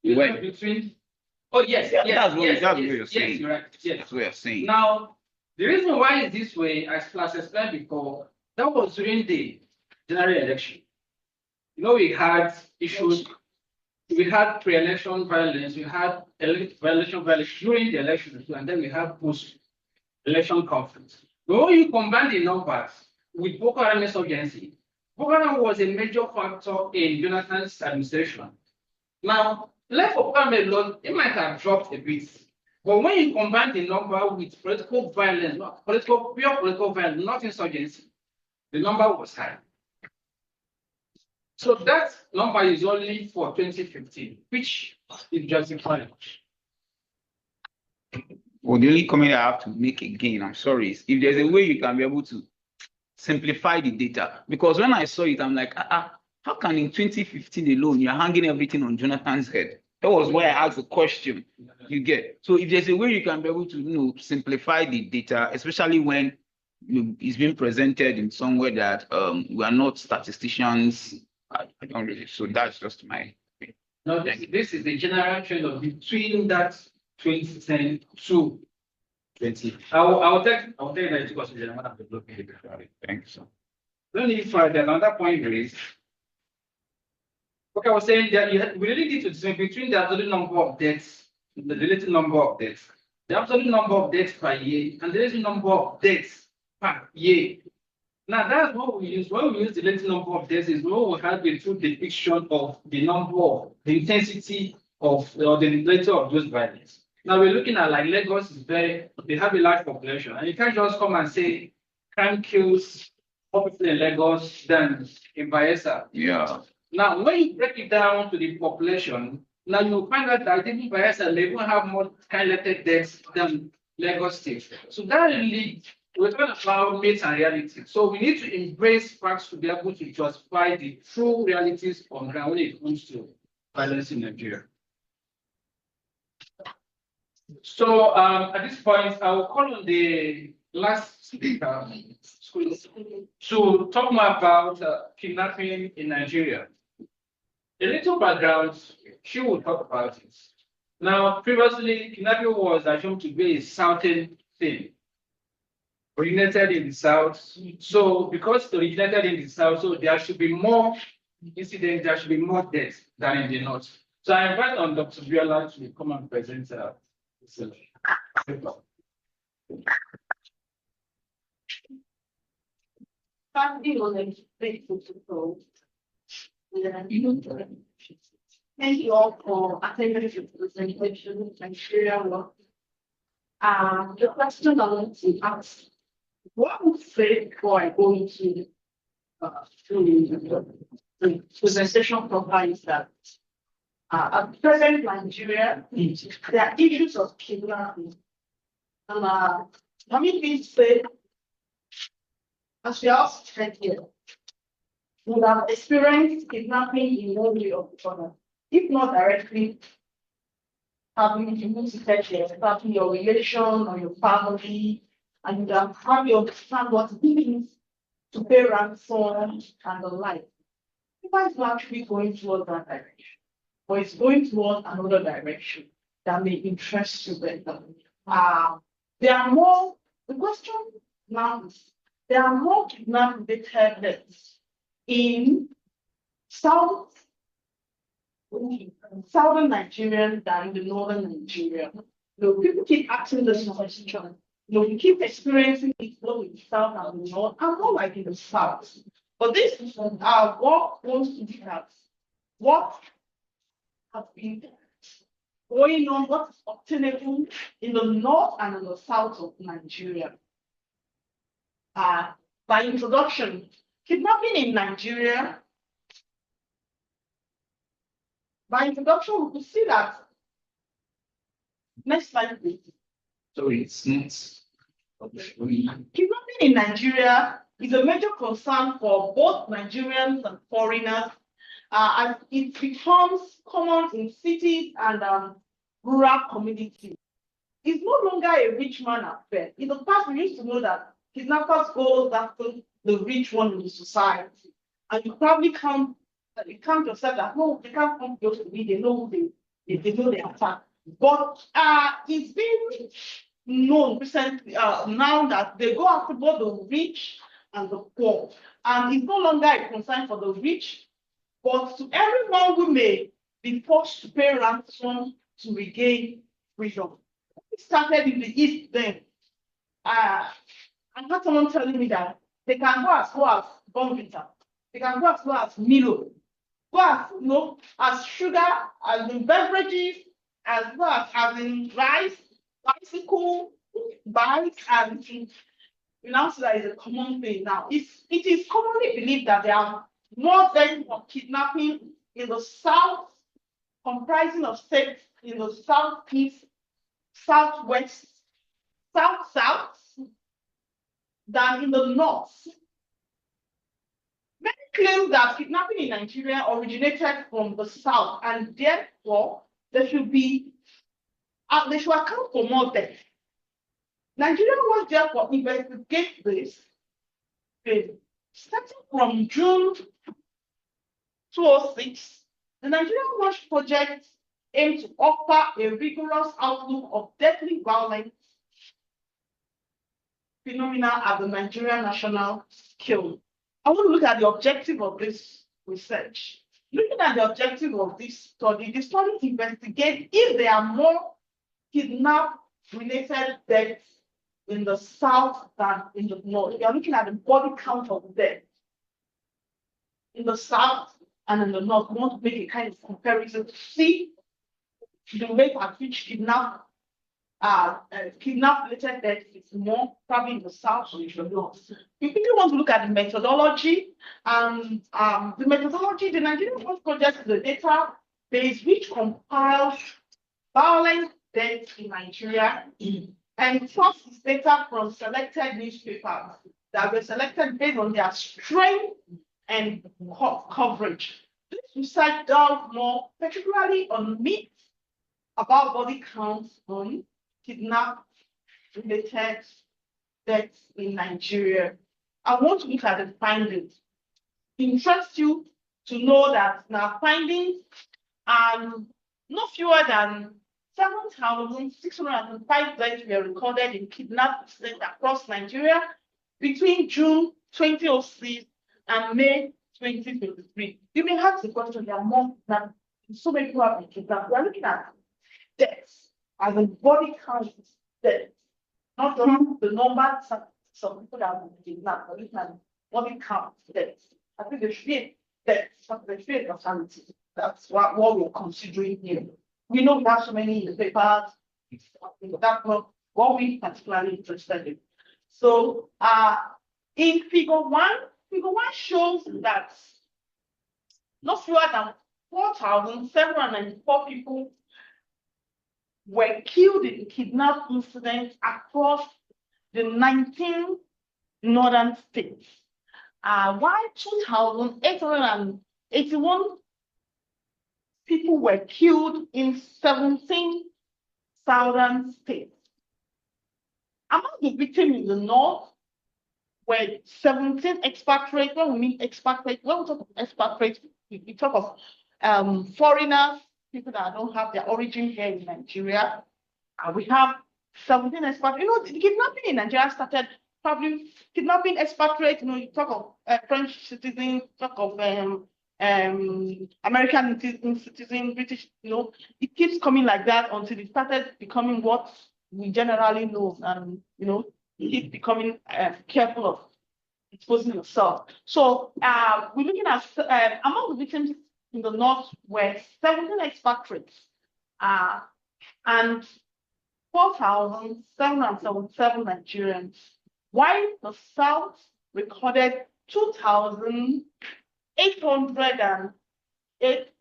It When? was between. Oh yes, Yeah, yes, that's what yes, you're yes, saying. yes, you're right. Yes. That's what you're saying. Now, the reason why it's this way, as explained before, that was during the general election. You know, we had issues, we had pre-election violence, we had election violence during the election, and then we have post-election conflict. But when you combine the numbers with Boko Haram insurgency, Boko Haram was a major factor in Jonathan's administration. Now, left for Boko Haram alone, it might have dropped a bit. But when you combine the number with political violence, pure political violence, not insurgency, the number was high. So that number is only for 2015, which is justified. Well, the only comment I have to make again, I'm sorry, is if there's a way you can be able to simplify the data, because when I saw it, I'm like, how can in 2015 alone you're hanging everything on Jonathan's head? That was why I asked the question. You get. So if there's a way you can be able to simplify the data, especially when it's being presented in some way that we are not statisticians, I don't really. So that's just my opinion. No, this is the general trend of between that 2010 to 20. I'll take that into consideration when I'm developing the before. Thanks. Then if there's another point raised, okay, I was saying that we really need to distinguish between the absolute number of deaths, the relative number of deaths, the absolute number of deaths per year, and the relative number of deaths per year. Now that's what we use. When we use the relative number of deaths, is when we have the true depiction of the number of the intensity of or the nature of those violence. Now we're looking at like Lagos is they have a large population, and you can't just come and say crime kills more people in Lagos than in Bayelsa. Yeah. Now, when you break it down to the population, now you find out that even Bayelsa, they will have more kind-related deaths than Lagos State. So that really, we're talking about myths and realities. So we need to embrace facts to be able to justify the true realities on ground when it comes to violence in Nigeria. So at this point, I will call on the last speaker to talk more about kidnapping in Nigeria. A little background, she will talk about it. Now, previously, kidnapping was assumed to be a southern thing, originated in the south. So, because it originated in the south, so there should be more incidents, there should be more deaths than in the north. So, I invite on Dr. Biola to come and present this. Thank you all for attending the presentation of Nigeria work. The question I want to ask, what would say before I go into the presentation proper is that at present Nigeria, there are issues of kidnapping. And let me please say, as we all said here, we have experienced kidnapping in one way or the other, if not directly having kidnapping your relation or your family, and you have you understand what it means to pay ransom and the like. It's not actually going towards that direction, but it's going towards another direction that may interest you better. There are more, the question now is, there are more kidnapping deaths in southern Nigeria than in the northern Nigeria. People keep asking this question. We keep experiencing it both in the south and the north, and more like in the south. But this is what wants to be at what has been going on, what is obtainable in the north and in the south of Nigeria. By introduction, kidnapping in Nigeria. By introduction, we could see that. Next slide, please. So it's not. Kidnapping in Nigeria is a major concern for both Nigerians and foreigners, as it becomes common in cities and rural communities. It's no longer a rich man affair. In the past, we used to know that kidnappers go after the rich one in the society, and you probably count yourself that no, they can't come close to me. They know they know they attack. But it's been known recently now that they go after both the rich and the poor, and it's no longer a concern for the rich, but to everyone who may be forced to pay ransom to regain freedom. It started in the East then. I had someone telling me that they can go as low as Bonvita, they can go as low as Milo, go as as sugar, as in beverages, as well as having rice, bicycle, bikes, and now so that is a common thing now. It is commonly believed that there are more deaths of kidnapping in the south, comprising of states in the southeast, southwest, south, than in the north. Many claim that kidnapping in Nigeria originated from the south, and therefore they should account for more deaths. Nigeria was therefore investigate this. Starting from June 2006, the Nigerian Watch Project aimed to offer a rigorous outlook of deadly violence phenomena at the Nigerian national scale. I want to look at the objective of this research. Looking at the objective of this study, the study investigates if there are more kidnap-related deaths in the south than in the north. We are looking at the body count of deaths in the south and in the north. We want to make a kind of comparison to see the rate at which kidnap-related deaths is more probably in the south or in the north. We quickly want to look at the methodology. And the methodology, the Nigerian Watch Project is a database which compiles violent deaths in Nigeria and sources data from selected newspapers that were selected based on their strength and coverage. This research delves more particularly on myths about body counts on kidnap-related deaths in Nigeria. I want to look at the findings. It interests you to know that now findings are no fewer than 7,605 deaths were recorded in kidnapped incidents across Nigeria between June 2006 and May 2023. You may ask the question, there are more than so many people have been kidnapped. We are looking at deaths as a body count deaths, not just the number some people that have been kidnapped, but looking at body count deaths. I think there should be deaths, there should be a fatality. That's what we're considering here. We know we have so many in the papers. That's not what we particularly interested in. So in figure one shows that not fewer than 4,794 people were killed in kidnap incidents across the 19 northern states, while 2,881 people were killed in 17 southern states. Among the victims in the north were 17 expatriates. When we mean expatriates, when we talk of expatriates, we talk of foreigners, people that don't have their origin here in Nigeria. We have 17 expatriates. The kidnapping in Nigeria started probably kidnapping expatriates. You talk of French citizens, talk of American citizen, British, it keeps coming like that until it started becoming what we generally know, and keep becoming careful of exposing yourself. So we're looking at among the victims in the north were 17 expatriates, and 4,777 Nigerians, while the south recorded 2,808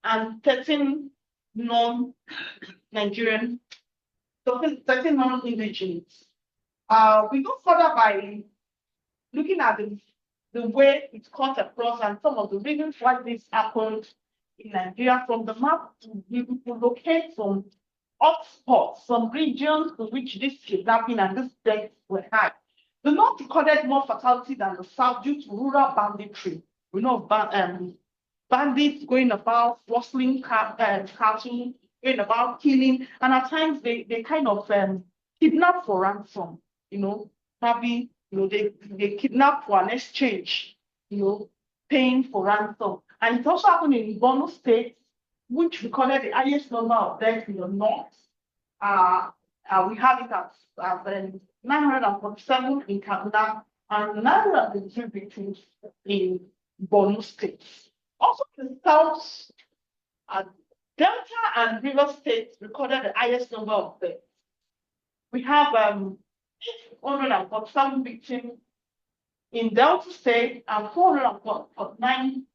and 13 non-Nigerian, 13 non-indigenous. We go further by looking at the way it's cut across and some of the reasons why this happened in Nigeria. From the map, we will locate some hotspots, some regions to which this kidnapping and this death were high. The north recorded more fatality than the south due to rural banditry. We know bandits going about rustling cattle, going about killing, and at times they kind of kidnap for ransom. Probably they kidnap for an exchange. Paying for ransom, and it also happened in Borno State, which recorded the highest number of deaths in the north. We have it at 947 in Kaduna and 923 victims in Borno State. Also, the south, Delta and River State recorded the highest number of deaths. We have 847 victims in Delta State and 449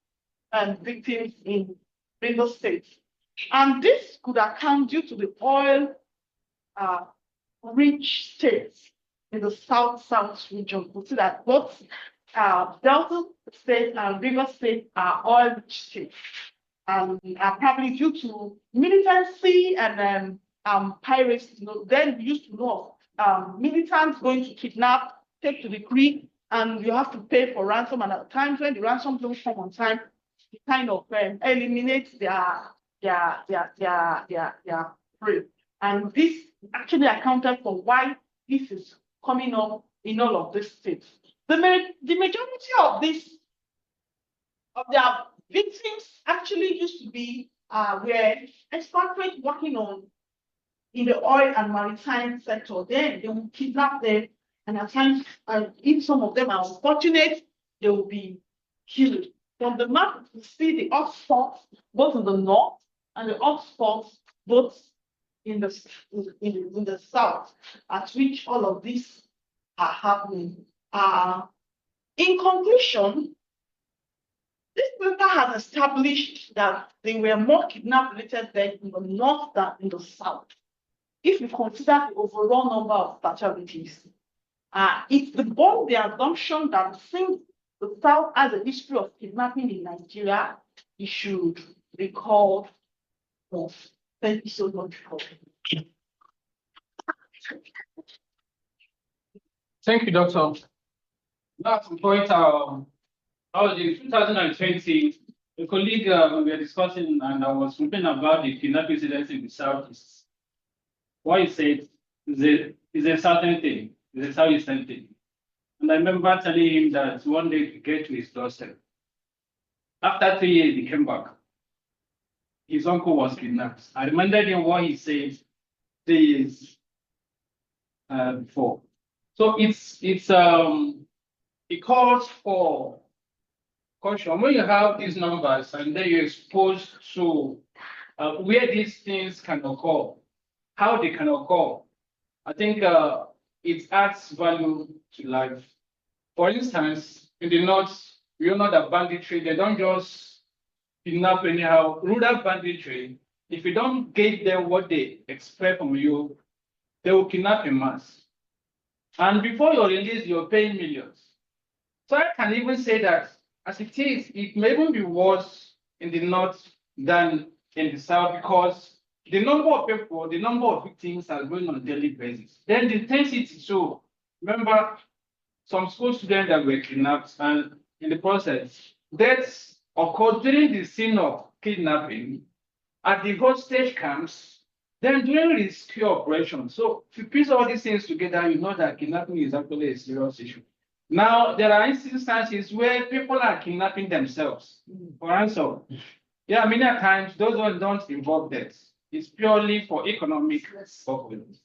victims in River State. And this could account due to the oil rich states in the south region. We see that both Delta State and River State are oil rich states, and are probably due to militancy and piracy. Then we used to know militants going to kidnap, take to the creek, and you have to pay for ransom. And at times when the ransom don't come on time, it kind of eliminates their prey. And this actually accounted for why this is coming up in all of these states. The majority of their victims actually used to be were expatriates working in the oil and maritime sector. Then they will kidnap them, and at times, if some of them are unfortunate, they will be killed. From the map, you see the hotspots both in the north and the hotspots both in the south, at which all of these are happening. In conclusion, this paper has established that there were more kidnap-related deaths in the north than in the south. If you consider the overall number of fatalities, it's bold the assumption that since the South has a history of kidnapping in Nigeria, it should recall of. Thank you so much for. Thank you, Doctor. Now to point out, in 2020, a colleague we were discussing, and I was talking about the kidnapping incidents in the Southeast. What he said is a certain thing, is a southeastern thing. And I remember telling him that one day to get to his doorstep. After 3 years, he came back. His uncle was kidnapped. I reminded him what he said 3 years before. So it calls for caution. When you have these numbers and then you're exposed to where these things can occur, how they can occur, I think it adds value to life. For instance, in the north, we all know that banditry, they don't just kidnap anyhow. Rural banditry, if you don't give them what they expect from you, they will kidnap in mass. And before you release, you're paying millions. So I can even say that as it is, it may even be worse in the north than in the south, because the number of people, the number of victims are going on a daily basis. Then the intensity too. Remember, some school students that were kidnapped, and in the process, deaths occurred during the scene of kidnapping, at the hostage camps, then during rescue operations. So if you piece all these things together, you know that kidnapping is actually a serious issue. Now, there are instances where people are kidnapping themselves for ransom. Yeah, many times those ones don't involve death. It's purely for economic purposes.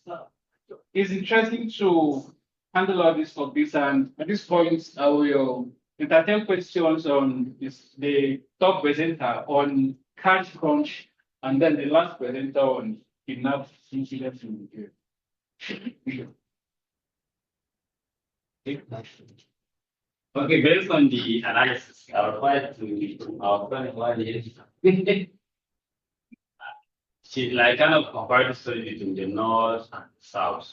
It's interesting to handle all these topics, and at this point, I will entertain questions on the top presenter on cash crunch, and then the last presenter on kidnap incidents in Nigeria. Okay, based on the analysis, I'll try to she like kind of compared the study between the north and the south.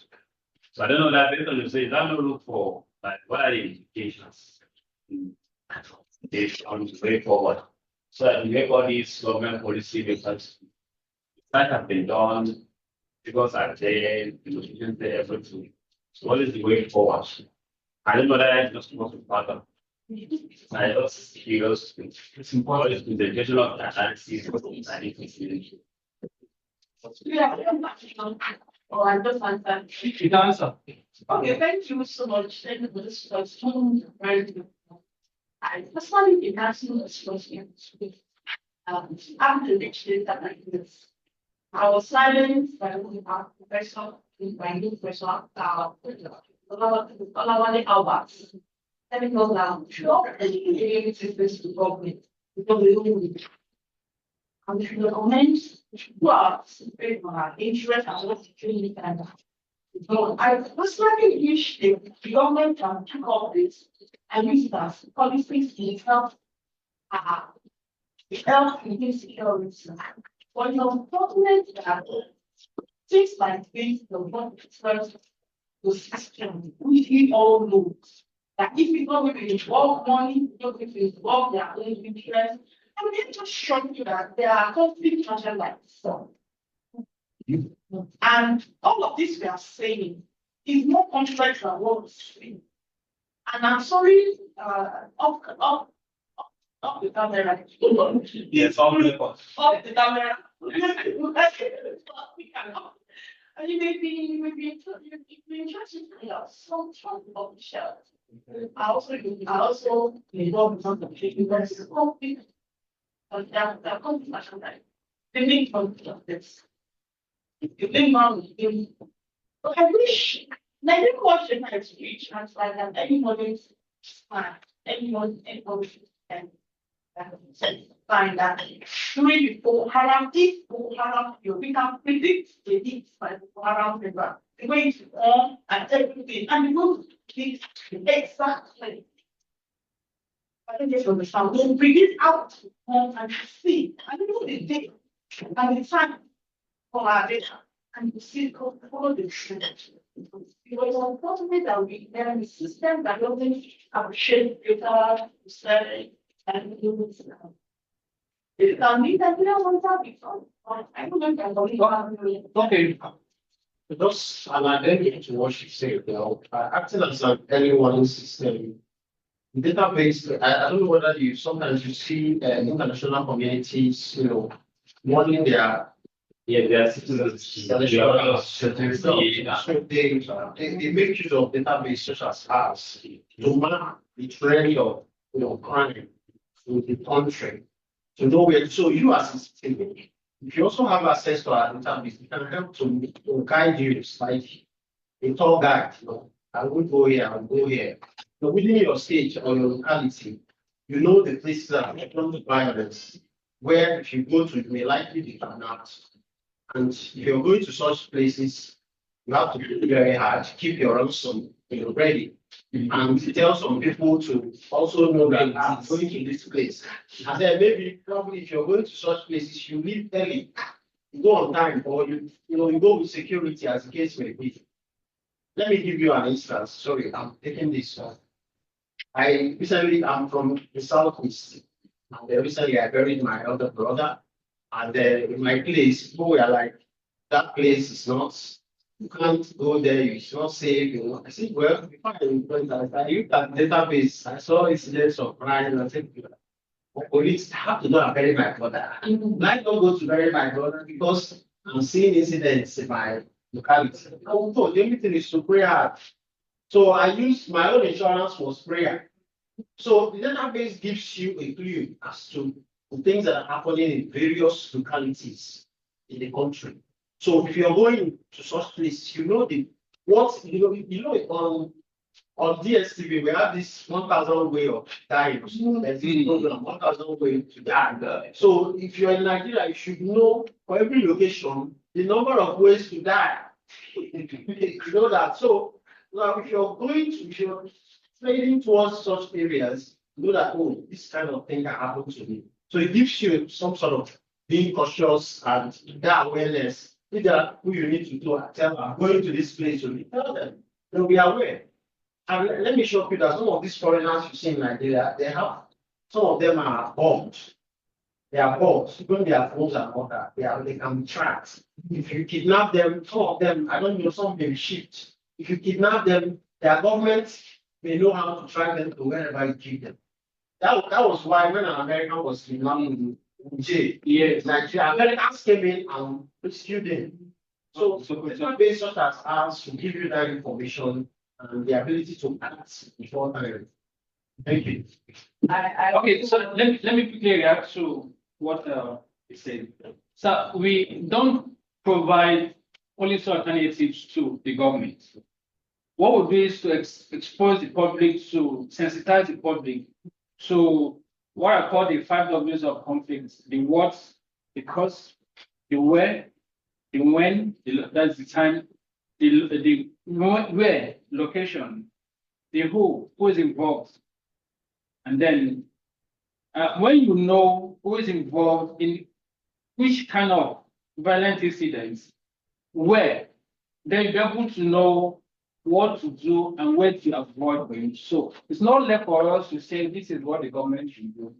So I don't know that based on the study, that no look for like what are the implications on the way forward. So that we make all these government policy because that have been done because are there, didn't they everything. So what is the way forward? I don't know that I just want to part of. I just curious. It's important to the presentation of the analysis. I need to see. Yeah. Oh, I just answered. You can answer. Okay, thank you so much. Thank you for this question. Very good. I personally did not see this question. After the data like this, I was silent when our professor, my new professor, Olawale Albert. Let me go down. Sure, and you can this to government because we don't need it. And if you comment, who are interest and what security and so I personally wish the government can pick up this and use it as policies in help in security. But it's unfortunate that things like this, the one first the system, we all know that if we don't going to involve money, we're going to involve their own interest, and then just show you that there are conflict measures like so. And all of this we are saying is more complex than what we're saying. And I'm sorry, off the camera. Yes, all the Off the camera. And you may be interested in some of the shells. I also involved in some of the university conflict. But that conflict, the main conflict of this. The main one is but I wish Nigerian question has reached and like that anybody's anyone can find that three Boko Haram, if Boko Haram, we can predict the needs by Boko Haram river, the way to on and everything, and we will predict exactly. I think this understand. We'll bring it out and see, and we know the day and the time for our data, and you see all the trend. Because unfortunately that we have a system that doesn't appreciate data, research, and humans. It can be that we are one topic. I don't know if I believe Okay. Just an addendum to what she said, acting as an early warning system, database, I don't know whether you sometimes you see international communities, warning their citizens. so they make use of database such as ours to map the trend of crime in the country. To know where so you as a citizen, if you also have access to our database, it can help to guide you like a tour guide, I will go here, I will go here. So within your state or your locality, you know the places that are prone to violence, where if you go to, you may likely be kidnapped. And if you're going to such places, you have to be very hard, keep your ransom ready. And tell some people to also know that I'm going to this place. And then maybe probably if you're going to such places, you leave early, you go on time, or you go with security as the case may be. Let me give you an instance. Sorry, I'm taking this. I'm from the southeast. And recently I buried my elder brother. And in my place, people were like, that place is not, you can't go there, it's not safe. I said, well, before I looked at the database, I saw incidents of crime. I said, police have to go and bury my brother. I don't go to bury my brother because I'm seeing incidents in my locality. So the only thing is to pray hard. So I used my own insurance was prayer. So the database gives you a clue as to the things that are happening in various localities in the country. So if you're going to such place, you know the what you know on DSTV we have this 1,000 way of dying. There's this program 1,000 way to die. So if you're in Nigeria, you should know for every location the number of ways to die. You know that. So now if you're trading towards such areas, you know that, oh, this kind of thing can happen to me. So it gives you some sort of being cautious and that awareness. If there are who you need to do, tell them, going to this place, you tell them, they'll be aware. And let me show you that some of these foreigners you see in Nigeria, they have, some of them are bombed. They are bombed. Even their phones are not that. They can be tracked. If you kidnap them, some of them, I don't know, some may be shipped. If you kidnap them, their government may know how to track them to wherever you keep them. That was why when an American was kidnapped in jail, yes, Nigeria, Americans came in and rescued him. So based such as ours to give you that information and the ability to act before time. Thank you. Okay, so let me quickly react to what he said. So we don't provide policy alternatives to the government. What we do is to expose the public, to sensitize the public to what I call the 5 W's of conflict: the what, the cause, the where, the when, that's the time, the where, location, the who is involved. And then when you know who is involved in which kind of violent incidents, where, then you'll be able to know what to do and where to avoid going. So it's not left for us to say this is what the government should do.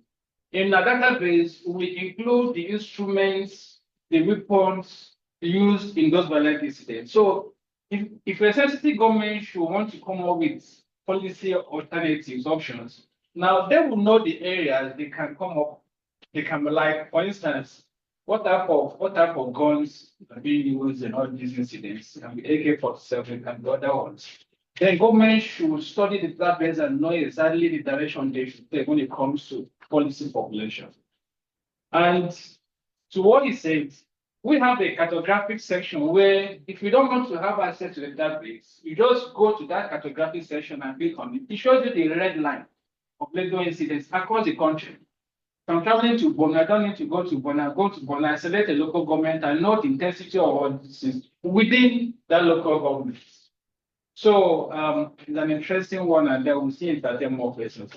In our database, we include the instruments, the weapons used in those violent incidents. So if a sensitive government should want to come up with policy alternatives, options, now they will know the areas they can come up. They can be like, for instance, what type of guns are being used in all these incidents? It can be AK-47, it can be other ones. Then government should study the database and know exactly the direction they should take when it comes to policy population. And to what he said, we have a cartographic section where if you don't want to have access to the database, you just go to that cartographic section and click on it. It shows you the red line of legal incidents across the country. If I'm traveling to Bona, I don't need to go to Bona. Go to Bona, I select a local government and know the intensity of all this is within that local government. So it's an interesting one, and then we'll see it at more places.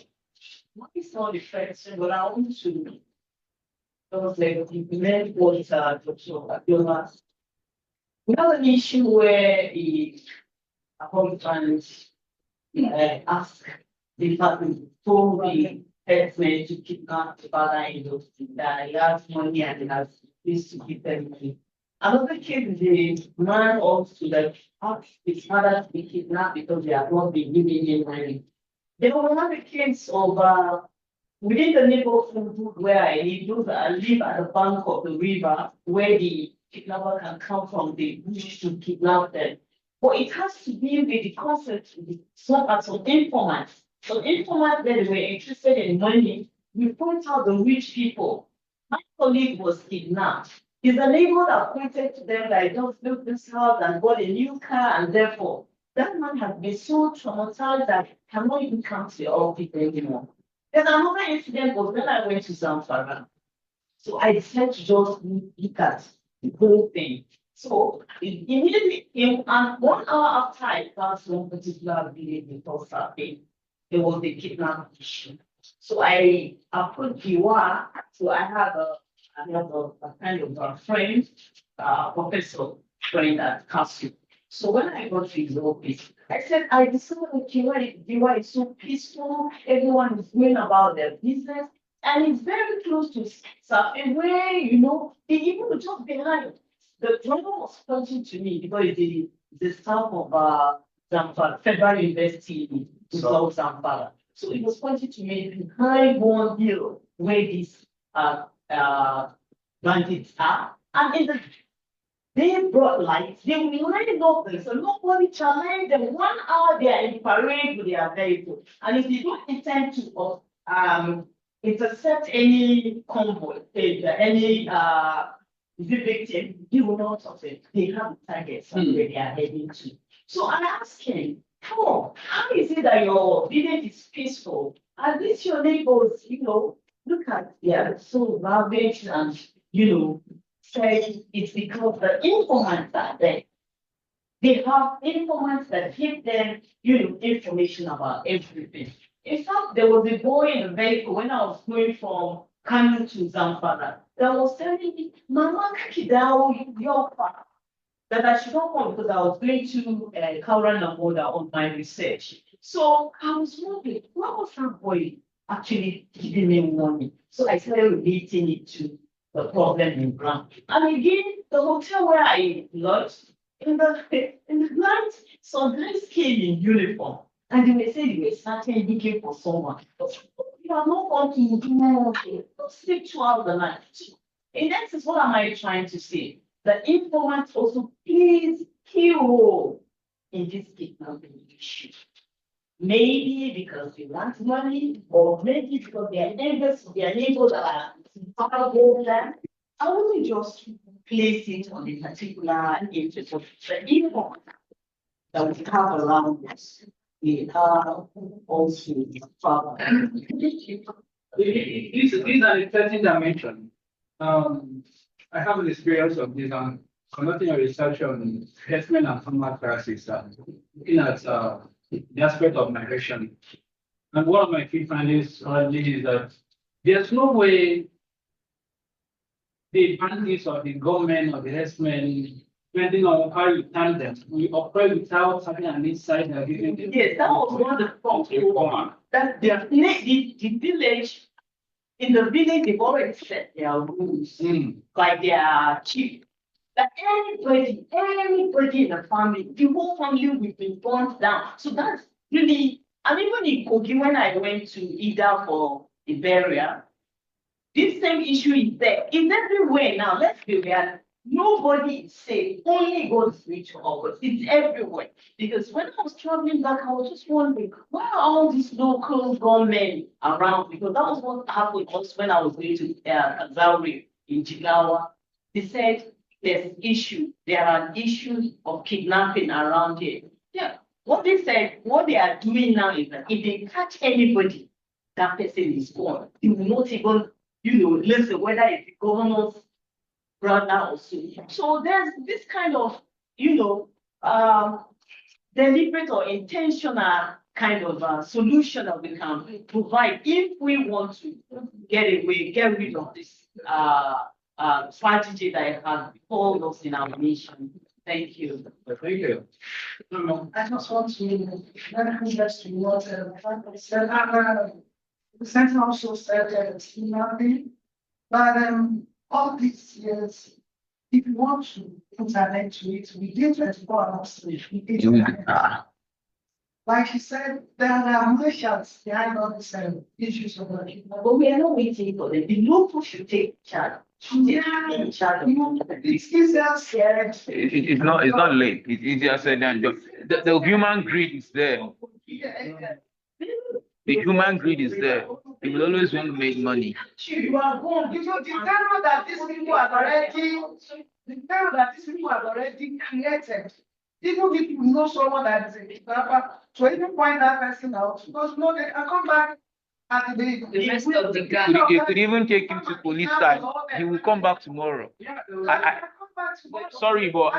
What is not the first, but I want to implement what Dr. Abiola. We have an issue where the Republicans ask the department for the headsmen to kidnap the father in those that he has money and he has this to keep them money. Another case is the man also that asked his father to be kidnapped because they have not been giving him money. There was another case of within the neighborhood where I live, those that live at the bank of the river where the kidnapper can come from the bush to kidnap them. But it has to be with the concept of some informants. So informants that were interested in money, we point out the rich people. My colleague was kidnapped. Is the neighbor that pointed to them like, don't build this house and bought a new car, and therefore that man has been so traumatized that he cannot even come to the office anymore. Then another incident was when I went to Zamfara. So I decided to just look at the whole thing. So it immediately came, and 1 hour after I passed one particular village in Tulsa, there was a kidnapping issue. So I approached Iwa. So I have a kind of a friend, professor friend at Castle. So when I got to his office, I said, I discovered that Iwa is so peaceful. Everyone is going about their business. And it's very close to Safe, where, they even just behind. The driver was pointing to me because the staff of Zamfara, Federal University in South Zamfara. So it was pointing to me behind one hill where these bandits are. And in the They brought lights. They will line up this, so nobody challenged them. 1 hour they are in parade with their vehicle. And if they don't intend to intercept any convoy, any victim, they will not of it. They have targets where they are heading to. So I asked him, oh, how is it that your village is peaceful? At least your neighbors, look at their so ravaged and say it's because the informants are there. They have informants that give them, information about everything. In fact, there was a boy in the vehicle when I was going from Kano to Zamfara that was telling me, Mama Kidao, your father, that I should not come because I was going to Kauran Namoda on my research. So I was wondering, what was that boy actually giving me money? So I started relating it to the problem in ground. And again, the hotel where I lodged, in the night, some guys came in uniform and they were saying they were starting looking for someone. But you are not going to do anything. Don't sleep throughout the night. And that is what am I trying to say? The informants also plays key role in this kidnapping issue. Maybe because they want money, or maybe because they are neighbors, their neighbors are powerful them. I wouldn't just place it on a particular interest of the info that we have around us. We are also power. These are interesting dimension. I have an experience of this. Conducting a research on herdsmen and farmer crisis, looking at the aspect of migration. And one of my key findings currently is that there's no way the bandits or the government or the herdsmen, depending on how you time them, we operate without having an insight. Yes, that was one of the problems. That the village, in the village, they've already set their rules, like their chief. That anybody in the family, the whole family will be burnt down. So that's really, and even in Kogi, when I went to Ida for the burial, this same issue is there. It's everywhere now. Let's be real. Nobody is safe. Only God's spiritual August. It's everywhere. Because when I was traveling back, I was just wondering, why are all these local government around? Because that was what happened also when I was going to Kazauri in Jigawa. They said there's issue. There are issues of kidnapping around here. Yeah. What they said, what they are doing now is that if they catch anybody, that person is gone. They will not even, listen whether it's the governor's brother or so. So there's this kind of, deliberate or intentional kind of solution that we can provide if we want to get rid of this strategy that has befallen us in our nation. Thank you. Thank you. I just want to just to what I said. The center also said that it's nothing, but all these years, if you want to put an end to it, we did 24 hours sleep. Like he said, there are marshals behind all these issues of the But we are not waiting for them. The local should take charge. It's easier said. It's not late. It's easier said than done. The human greed is there. The human greed is there. They will always want to make money. You are gone. The terror that these people have already created. Even if you know someone that is a kidnapper, to even point that person out, because no, they can come back at the rest of the gang. You could even take him to police time. He will come back tomorrow. Sorry, but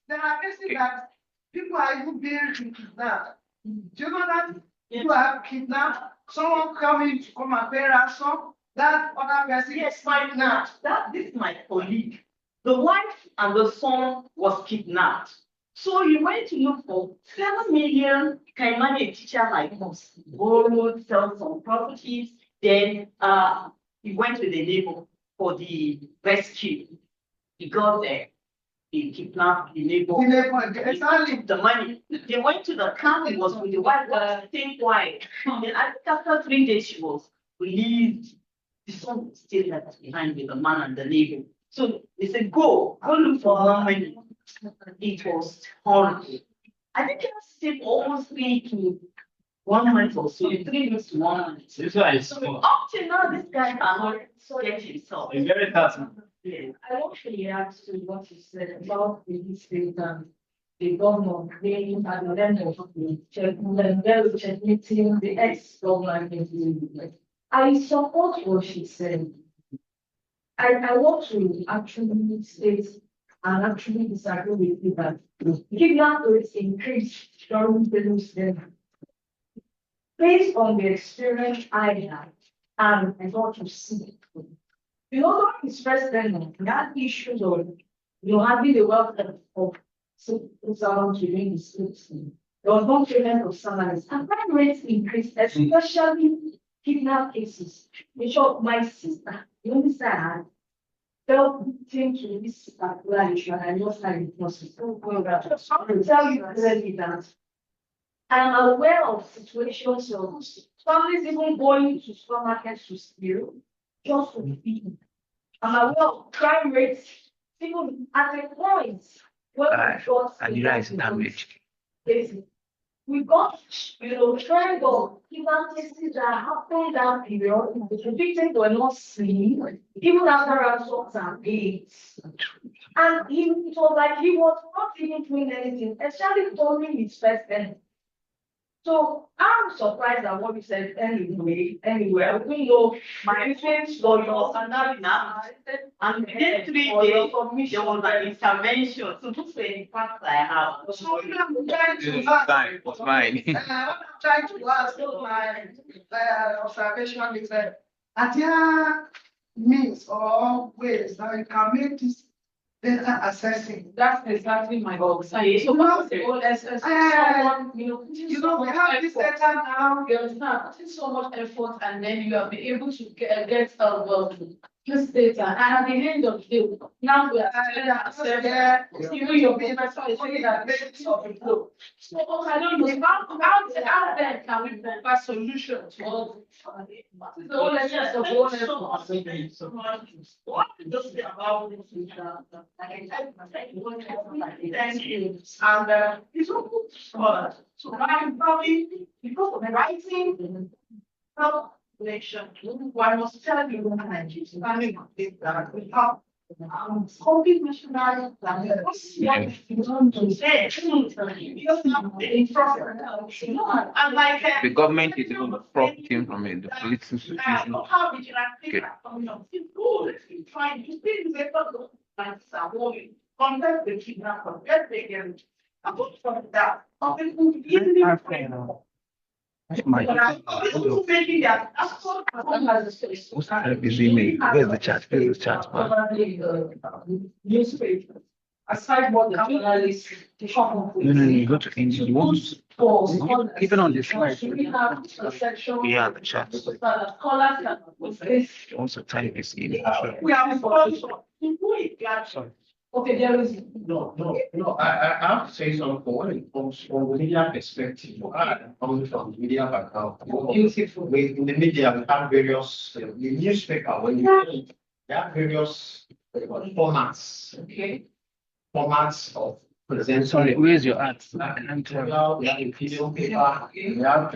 there are cases that people are even being kidnapped. Do you know that people have kidnapped? Someone coming to come and pay ransom. That other person Yes, this is my colleague. The wife and the son was kidnapped. So he went to look for 7 million. Can imagine a teacher like us borrow, sell some properties. Then he went to the neighbor for the rescue. He got there. He kidnapped the neighbor. The money. They went to the camp. It was with the wife. Stay quiet. Then I think after 3 days she was released. The son was still left behind with the man and the neighbor. So they said, go look for money. It was horrible. I think I stayed for almost 3 to 1 month or so, 3 weeks to 1 month. This one is So small. up to now, this guy cannot get himself. It's very tough. Yeah. I want to react to what you said about the state and the governor being at the end of the checkmating the ex-governor. I support what she said. I want to actually state and actually disagree with you that kidnap rates increased during the Muslim. Based on the experience I had and what you see. You know, what is president, that issues on having the wealth of citizens within the state. There was no payment of salaries, and crime rates increased, especially kidnap cases. In short, my sister, the only sister I had, fell victim to this particular issue, and I lost her in the process. So, I will tell you clearly that I am aware of situations of families even going to supermarkets to steal just to feed. I'm aware of crime rates, even at a point where we got damaged. we got, trend of human cases that happened that period. The victims were not seen, even after assaults and aids. And it was like he was not even doing anything, especially during his first term. So I'm surprised at what you said anyway. We know my friends, lawyers, and that and Within 3 days, there was an intervention. So this is the fact I have. So I'm trying to It's ask, fine. It's fine. I'm trying to ask my observation is that are there means or ways that you can make this data assessing? That's exactly my goal. So what's the goal? Someone, We have this data now. you understand, putting so much effort and then you have been able to get this data. And at the end of the day, now we are even your business is saying that basis of the flow. So I don't know how then can we provide solutions to all this? This is the whole essence of what Just about this Thank you. and it's so good for us. So probably because of the writing, nation, one must tell you Nigeria that we have complete national language. And like The government is even profiting from it. The police institution. how it's good. Trying to think the contact the kidnapper, get the game. Apart from that, it could easily What's that? Is email? Where's the chat? Where's the chat? Newspaper. Aside what the journalists. No, you go to engine. You want even on the slide. We have a section. Yeah, the chat. Scholars can. Also type this email. We are Sorry. Okay, there is. No, I have to say something when it comes from the media perspective. I'm coming from the media background. Beautiful. In the media, we have various, the newspaper, when you read, there are various formats. Okay. Formats of presenting. Sorry, where's your ad? We have a video paper, we have,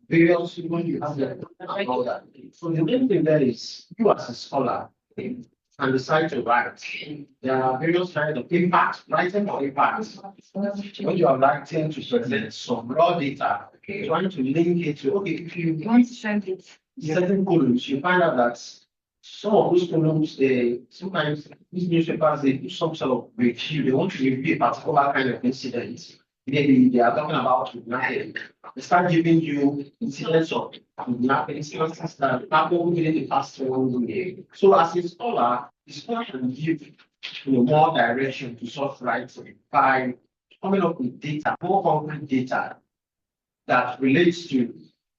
various, when you have the, and all that. So the main thing there is, you as a scholar, and decide to write. There are various kinds of impact, writing for impact. When you are writing to present some raw data, trying to link it to, if you want to send it certain columns, you find out that some of those columns, sometimes these newspapers, they do some sort of review. They want to review a particular kind of incident. Maybe they are talking about kidnapping. They start giving you incidents of kidnapping, instances that happen within the past 1 year. So as a scholar, the scholar can give more direction to source writing by coming up with data, more concrete data that relates to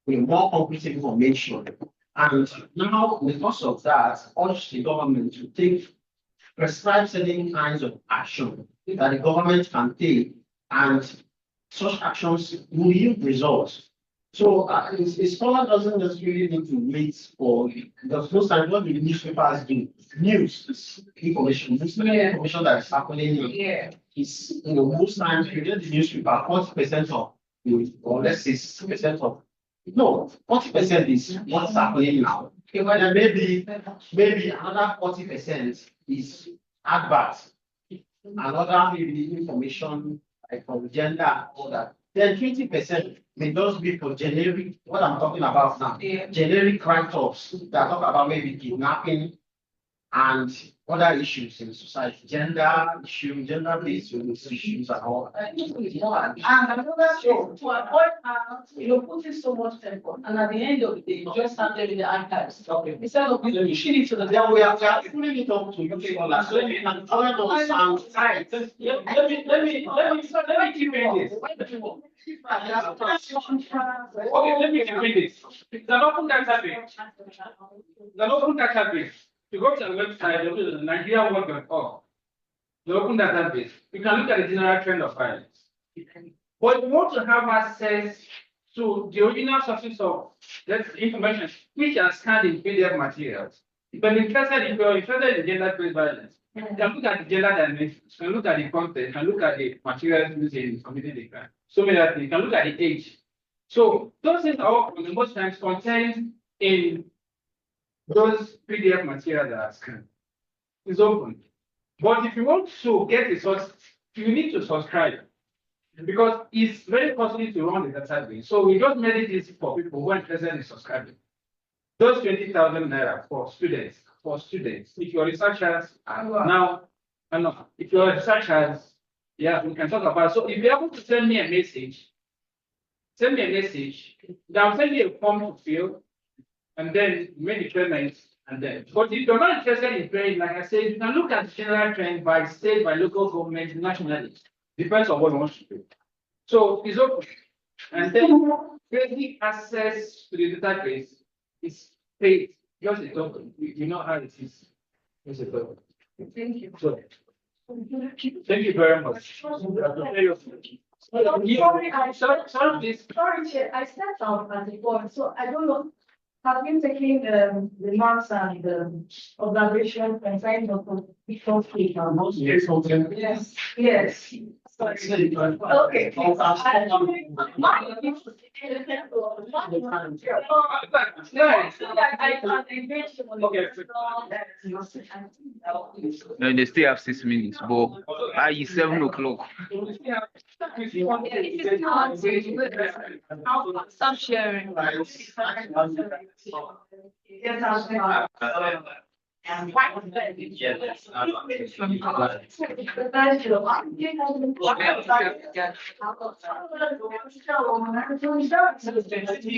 more concrete information. And now, because of that, urge the government to prescribe certain kinds of action that the government can take, and such actions will yield results. So a scholar doesn't necessarily need to wait for, because most times what the newspapers do, news is information, information that is happening is, most times you get the newspaper, 40% of, or let's say 60% of, no, 40% is what's happening now. And maybe another 40% is adverts, another maybe information like from gender, all that. Then 20% may just be for generic, what I'm talking about now, generic crime talks that talk about maybe kidnapping and other issues in society, gender-based issues and all. And another thing, to avoid putting so much effort, and at the end of the day, you just start with the archives. Okay. Instead of pushing it to the. Then we are putting it up to you scholars. Let me keep reading this. Okay, let me read this. It's an open database. It's an open database. You go to the website, you go to nigeriaworld.org. The open database. You can look at the general trend of violence. But you want to have access to the original sources of that information, which are scanned in PDF materials. If you're interested in gender-based violence, you can look at the gender dimensions, you can look at the content, you can look at the materials used in committing the crime. So many other things. You can look at the age. So those things are all most times contained in those PDF materials that are scanned. It's open. But if you want to get the source, you need to subscribe because it's very costly to run the database. So we just made it easy for people who are interested in subscribing. Those 20,000 naira for students. If you're researchers, now, if you're researchers, yeah, we can talk about it. So if you're able to send me a message, then I'll send you a form to fill, and then make the payments, and then. But if you're not interested in paying, like I said, you can look at the general trend by state, by local government, nationally. Depends on what you want to do. So it's open. And then basic access to the database is paid. Just it's open. You know how it is. It's open. Thank you. So, thank you very much. Sorry, please. Sorry, Chair, I stepped out at the point, so I don't know. Have you taken the remarks and the observation concerning the B412? Yes. Yes. Okay. No, they still have 6 minutes, but it's 7 o'clock. Stop sharing. Yes.